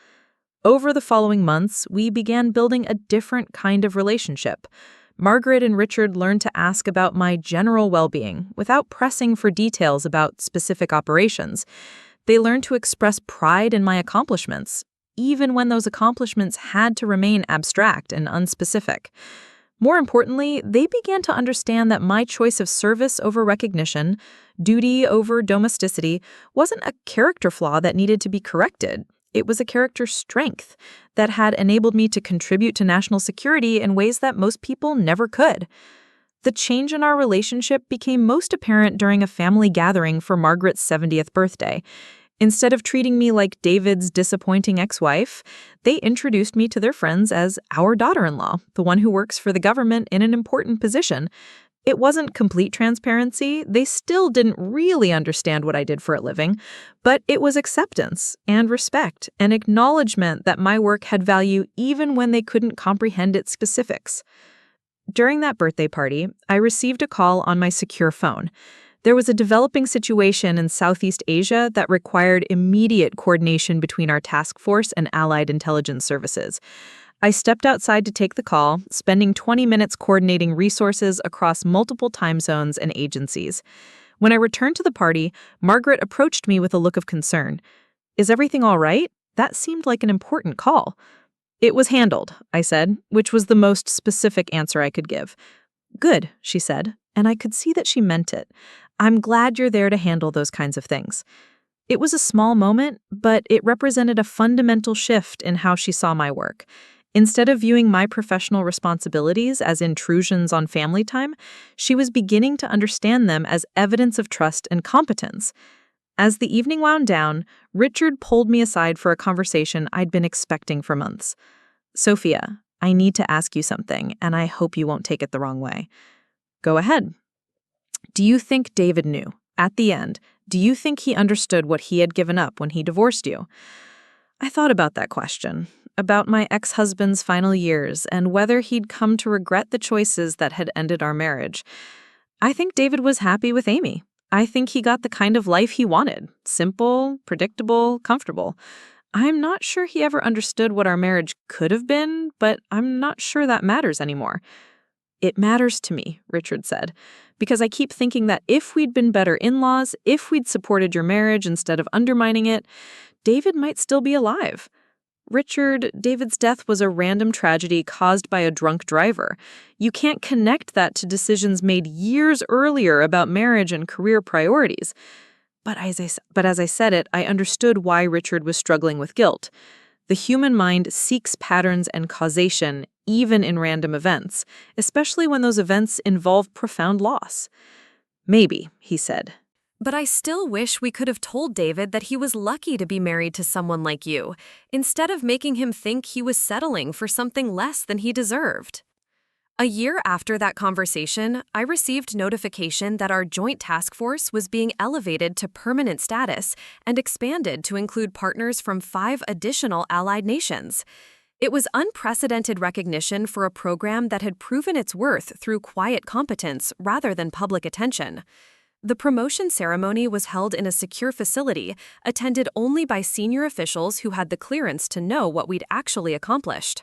Speaker 2: Over the following months, we began building a different kind of relationship. Margaret and Richard learned to ask about my general well-being without pressing for details about specific operations. They learned to express pride in my accomplishments, even when those accomplishments had to remain abstract and unspecific. More importantly, they began to understand that my choice of service over recognition, duty over domesticity, wasn't a character flaw that needed to be corrected. It was a character strength that had enabled me to contribute to national security in ways that most people never could. The change in our relationship became most apparent during a family gathering for Margaret's 70th birthday. Instead of treating me like David's disappointing ex-wife, they introduced me to their friends as our daughter-in-law, the one who works for the government in an important position. It wasn't complete transparency. They still didn't really understand what I did for a living, but it was acceptance and respect and acknowledgement that my work had value even when they couldn't comprehend its specifics. During that birthday party, I received a call on my secure phone. There was a developing situation in Southeast Asia that required immediate coordination between our task force and allied intelligence services. I stepped outside to take the call, spending 20 minutes coordinating resources across multiple time zones and agencies. When I returned to the party, Margaret approached me with a look of concern. "Is everything all right?" That seemed like an important call. "It was handled," I said, which was the most specific answer I could give. "Good," she said, and I could see that she meant it. "I'm glad you're there to handle those kinds of things." It was a small moment, but it represented a fundamental shift in how she saw my work. Instead of viewing my professional responsibilities as intrusions on family time, she was beginning to understand them as evidence of trust and competence. As the evening wound down, Richard pulled me aside for a conversation I'd been expecting for months. "Sophia, I need to ask you something, and I hope you won't take it the wrong way." "Go ahead." "Do you think David knew? At the end, do you think he understood what he had given up when he divorced you?" I thought about that question, about my ex-husband's final years and whether he'd come to regret the choices that had ended our marriage. I think David was happy with Amy. I think he got the kind of life he wanted. Simple, predictable, comfortable. I'm not sure he ever understood what our marriage could have been, but I'm not sure that matters anymore. "It matters to me," Richard said, "because I keep thinking that if we'd been better in-laws, if we'd supported your marriage instead of undermining it, David might still be alive." "Richard, David's death was a random tragedy caused by a drunk driver. You can't connect that to decisions made years earlier about marriage and career priorities." But as I said it, I understood why Richard was struggling with guilt. The human mind seeks patterns and causation, even in random events, especially when those events involve profound loss. "Maybe," he said.
Speaker 4: But I still wish we could have told David that he was lucky to be married to someone like you, instead of making him think he was settling for something less than he deserved. A year after that conversation, I received notification that our joint task force was being elevated to permanent status and expanded to include partners from 5 additional allied nations. It was unprecedented recognition for a program that had proven its worth through quiet competence rather than public attention. The promotion ceremony was held in a secure facility, attended only by senior officials who had the clearance to know what we'd actually accomplished.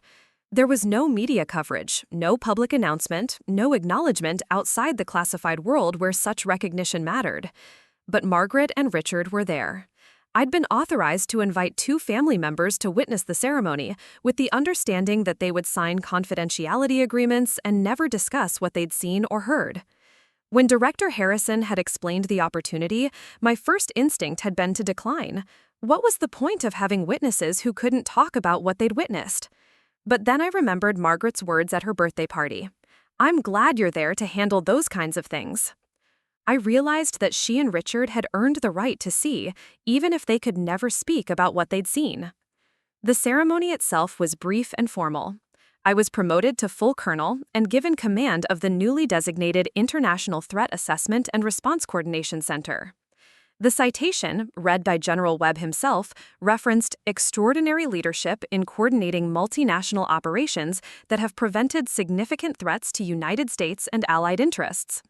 Speaker 4: There was no media coverage, no public announcement, no acknowledgement outside the classified world where such recognition mattered. But Margaret and Richard were there. I'd been authorized to invite 2 family members to witness the ceremony, with the understanding that they would sign confidentiality agreements and never discuss what they'd seen or heard. When Director Harrison had explained the opportunity, my first instinct had been to decline. What was the point of having witnesses who couldn't talk about what they'd witnessed? But then I remembered Margaret's words at her birthday party. "I'm glad you're there to handle those kinds of things." I realized that she and Richard had earned the right to see, even if they could never speak about what they'd seen. The ceremony itself was brief and formal. I was promoted to full colonel and given command of the newly designated International Threat Assessment and Response Coordination Center. The citation, read by General Webb himself, referenced extraordinary leadership in coordinating multinational operations that have prevented significant threats to United States and allied interests.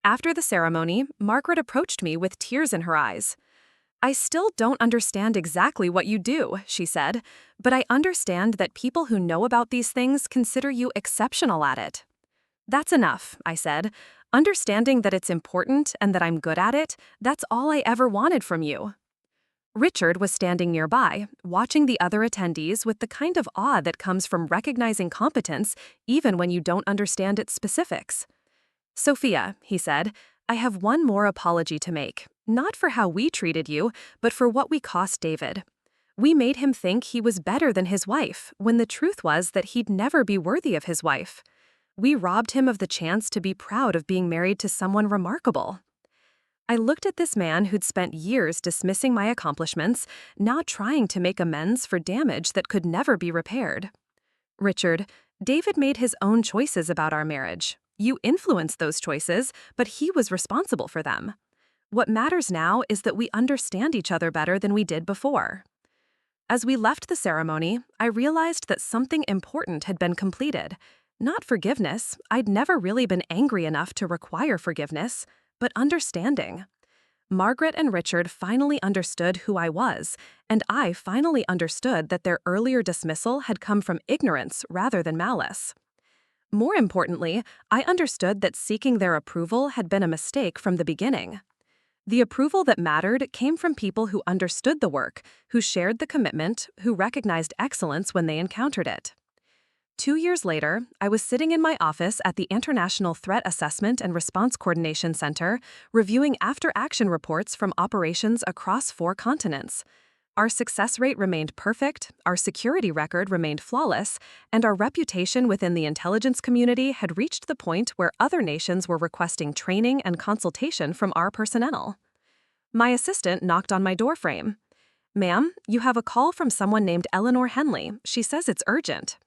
Speaker 4: After the ceremony, Margaret approached me with tears in her eyes. "I still don't understand exactly what you do," she said, "but I understand that people who know about these things consider you exceptional at it." "That's enough," I said. "Understanding that it's important and that I'm good at it, that's all I ever wanted from you." Richard was standing nearby, watching the other attendees with the kind of awe that comes from recognizing competence even when you don't understand its specifics. "Sophia," he said, "I have one more apology to make, not for how we treated you, but for what we cost David. We made him think he was better than his wife, when the truth was that he'd never be worthy of his wife. We robbed him of the chance to be proud of being married to someone remarkable." I looked at this man who'd spent years dismissing my accomplishments, not trying to make amends for damage that could never be repaired. "Richard, David made his own choices about our marriage. You influenced those choices, but he was responsible for them. What matters now is that we understand each other better than we did before." As we left the ceremony, I realized that something important had been completed. Not forgiveness, I'd never really been angry enough to require forgiveness, but understanding. Margaret and Richard finally understood who I was, and I finally understood that their earlier dismissal had come from ignorance rather than malice. More importantly, I understood that seeking their approval had been a mistake from the beginning. The approval that mattered came from people who understood the work, who shared the commitment, who recognized excellence when they encountered it. 2 years later, I was sitting in my office at the International Threat Assessment and Response Coordination Center, reviewing after-action reports from operations across 4 continents. Our success rate remained perfect, our security record remained flawless, and our reputation within the intelligence community had reached the point where other nations were requesting training and consultation from our personnel. My assistant knocked on my doorframe. "Ma'am, you have a call from someone named Eleanor Henley. She says it's urgent."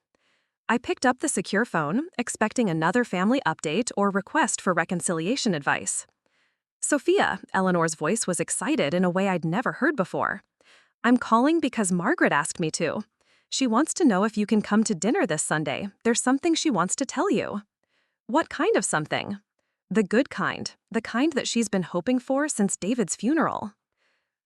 Speaker 4: I picked up the secure phone, expecting another family update or request for reconciliation advice. "Sophia," Eleanor's voice was excited in a way I'd never heard before. "I'm calling because Margaret asked me to. She wants to know if you can come to dinner this Sunday. There's something she wants to tell you." "What kind of something?" "The good kind, the kind that she's been hoping for since David's funeral."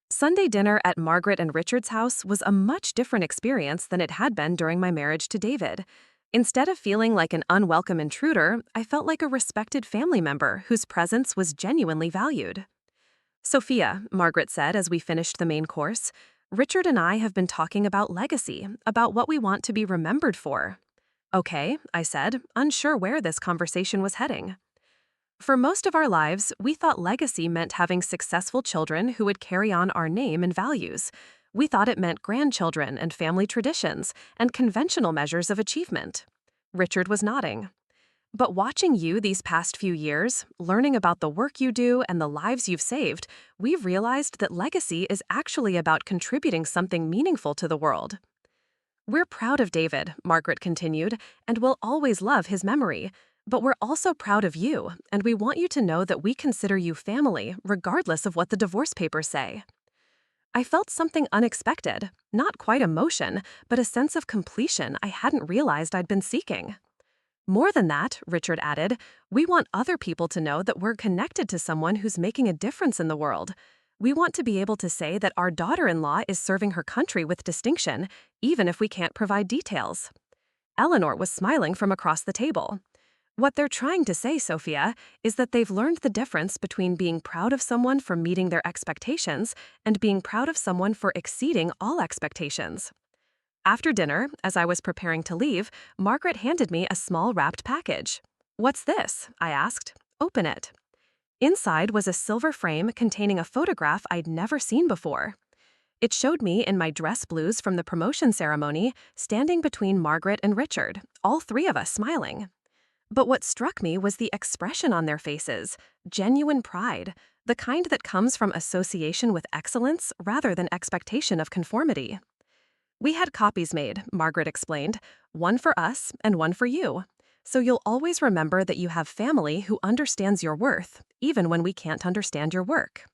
Speaker 4: Sunday dinner at Margaret and Richard's house was a much different experience than it had been during my marriage to David. Instead of feeling like an unwelcome intruder, I felt like a respected family member whose presence was genuinely valued. "Sophia," Margaret said as we finished the main course, "Richard and I have been talking about legacy, about what we want to be remembered for." "Okay," I said, unsure where this conversation was heading. "For most of our lives, we thought legacy meant having successful children who would carry on our name and values. We thought it meant grandchildren and family traditions and conventional measures of achievement." Richard was nodding. "But watching you these past few years, learning about the work you do and the lives you've saved, we've realized that legacy is actually about contributing something meaningful to the world." "We're proud of David," Margaret continued, "and we'll always love his memory. But we're also proud of you, and we want you to know that we consider you family, regardless of what the divorce papers say." I felt something unexpected, not quite emotion, but a sense of completion I hadn't realized I'd been seeking. "More than that," Richard added, "we want other people to know that we're connected to someone who's making a difference in the world. We want to be able to say that our daughter-in-law is serving her country with distinction, even if we can't provide details." Eleanor was smiling from across the table. "What they're trying to say, Sophia, is that they've learned the difference between being proud of someone for meeting their expectations and being proud of someone for exceeding all expectations." After dinner, as I was preparing to leave, Margaret handed me a small wrapped package. "What's this?" I asked. "Open it." Inside was a silver frame containing a photograph I'd never seen before. It showed me in my dress blues from the promotion ceremony, standing between Margaret and Richard, all three of us smiling. But what struck me was the expression on their faces, genuine pride, the kind that comes from association with excellence rather than expectation of conformity. We had copies made, Margaret explained, one for us and one for you. So you'll always remember that you have family who understands your worth, even when we can't understand your work.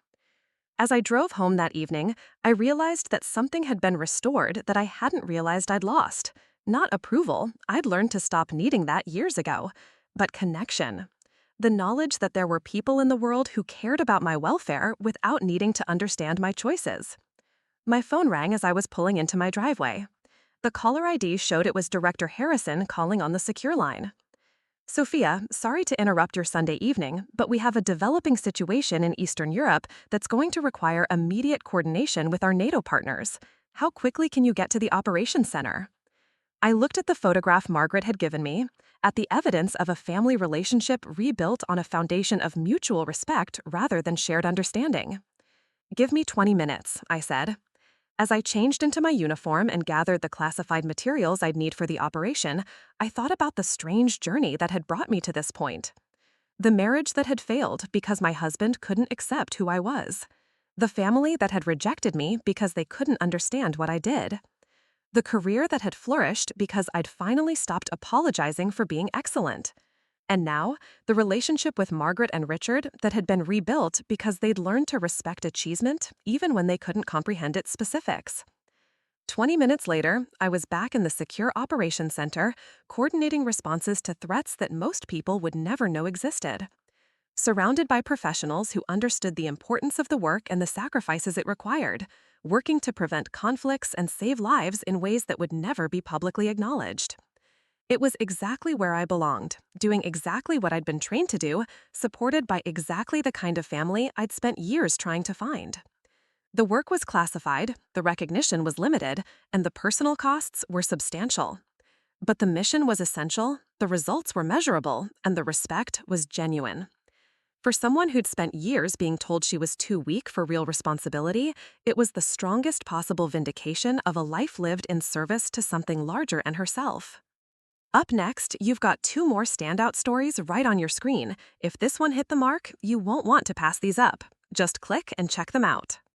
Speaker 4: As I drove home that evening, I realized that something had been restored that I hadn't realized I'd lost. Not approval, I'd learned to stop needing that years ago, but connection. The knowledge that there were people in the world who cared about my welfare without needing to understand my choices. My phone rang as I was pulling into my driveway. The caller ID showed it was Director Harrison calling on the secure line. Sophia, sorry to interrupt your Sunday evening, but we have a developing situation in Eastern Europe that's going to require immediate coordination with our NATO partners. How quickly can you get to the operations center? I looked at the photograph Margaret had given me, at the evidence of a family relationship rebuilt on a foundation of mutual respect rather than shared understanding. Give me 20 minutes, I said. As I changed into my uniform and gathered the classified materials I'd need for the operation, I thought about the strange journey that had brought me to this point. The marriage that had failed because my husband couldn't accept who I was. The family that had rejected me because they couldn't understand what I did. The career that had flourished because I'd finally stopped apologizing for being excellent. And now, the relationship with Margaret and Richard that had been rebuilt because they'd learned to respect achievement even when they couldn't comprehend its specifics. 20 minutes later, I was back in the secure operations center, coordinating responses to threats that most people would never know existed. Surrounded by professionals who understood the importance of the work and the sacrifices it required, working to prevent conflicts and save lives in ways that would never be publicly acknowledged. It was exactly where I belonged, doing exactly what I'd been trained to do, supported by exactly the kind of family I'd spent years trying to find. The work was classified, the recognition was limited, and the personal costs were substantial. But the mission was essential, the results were measurable, and the respect was genuine. For someone who'd spent years being told she was too weak for real responsibility, it was the strongest possible vindication of a life lived in service to something larger than herself. Up next, you've got 2 more standout stories right on your screen. If this one hit the mark, you won't want to pass these up. Just click and check them out.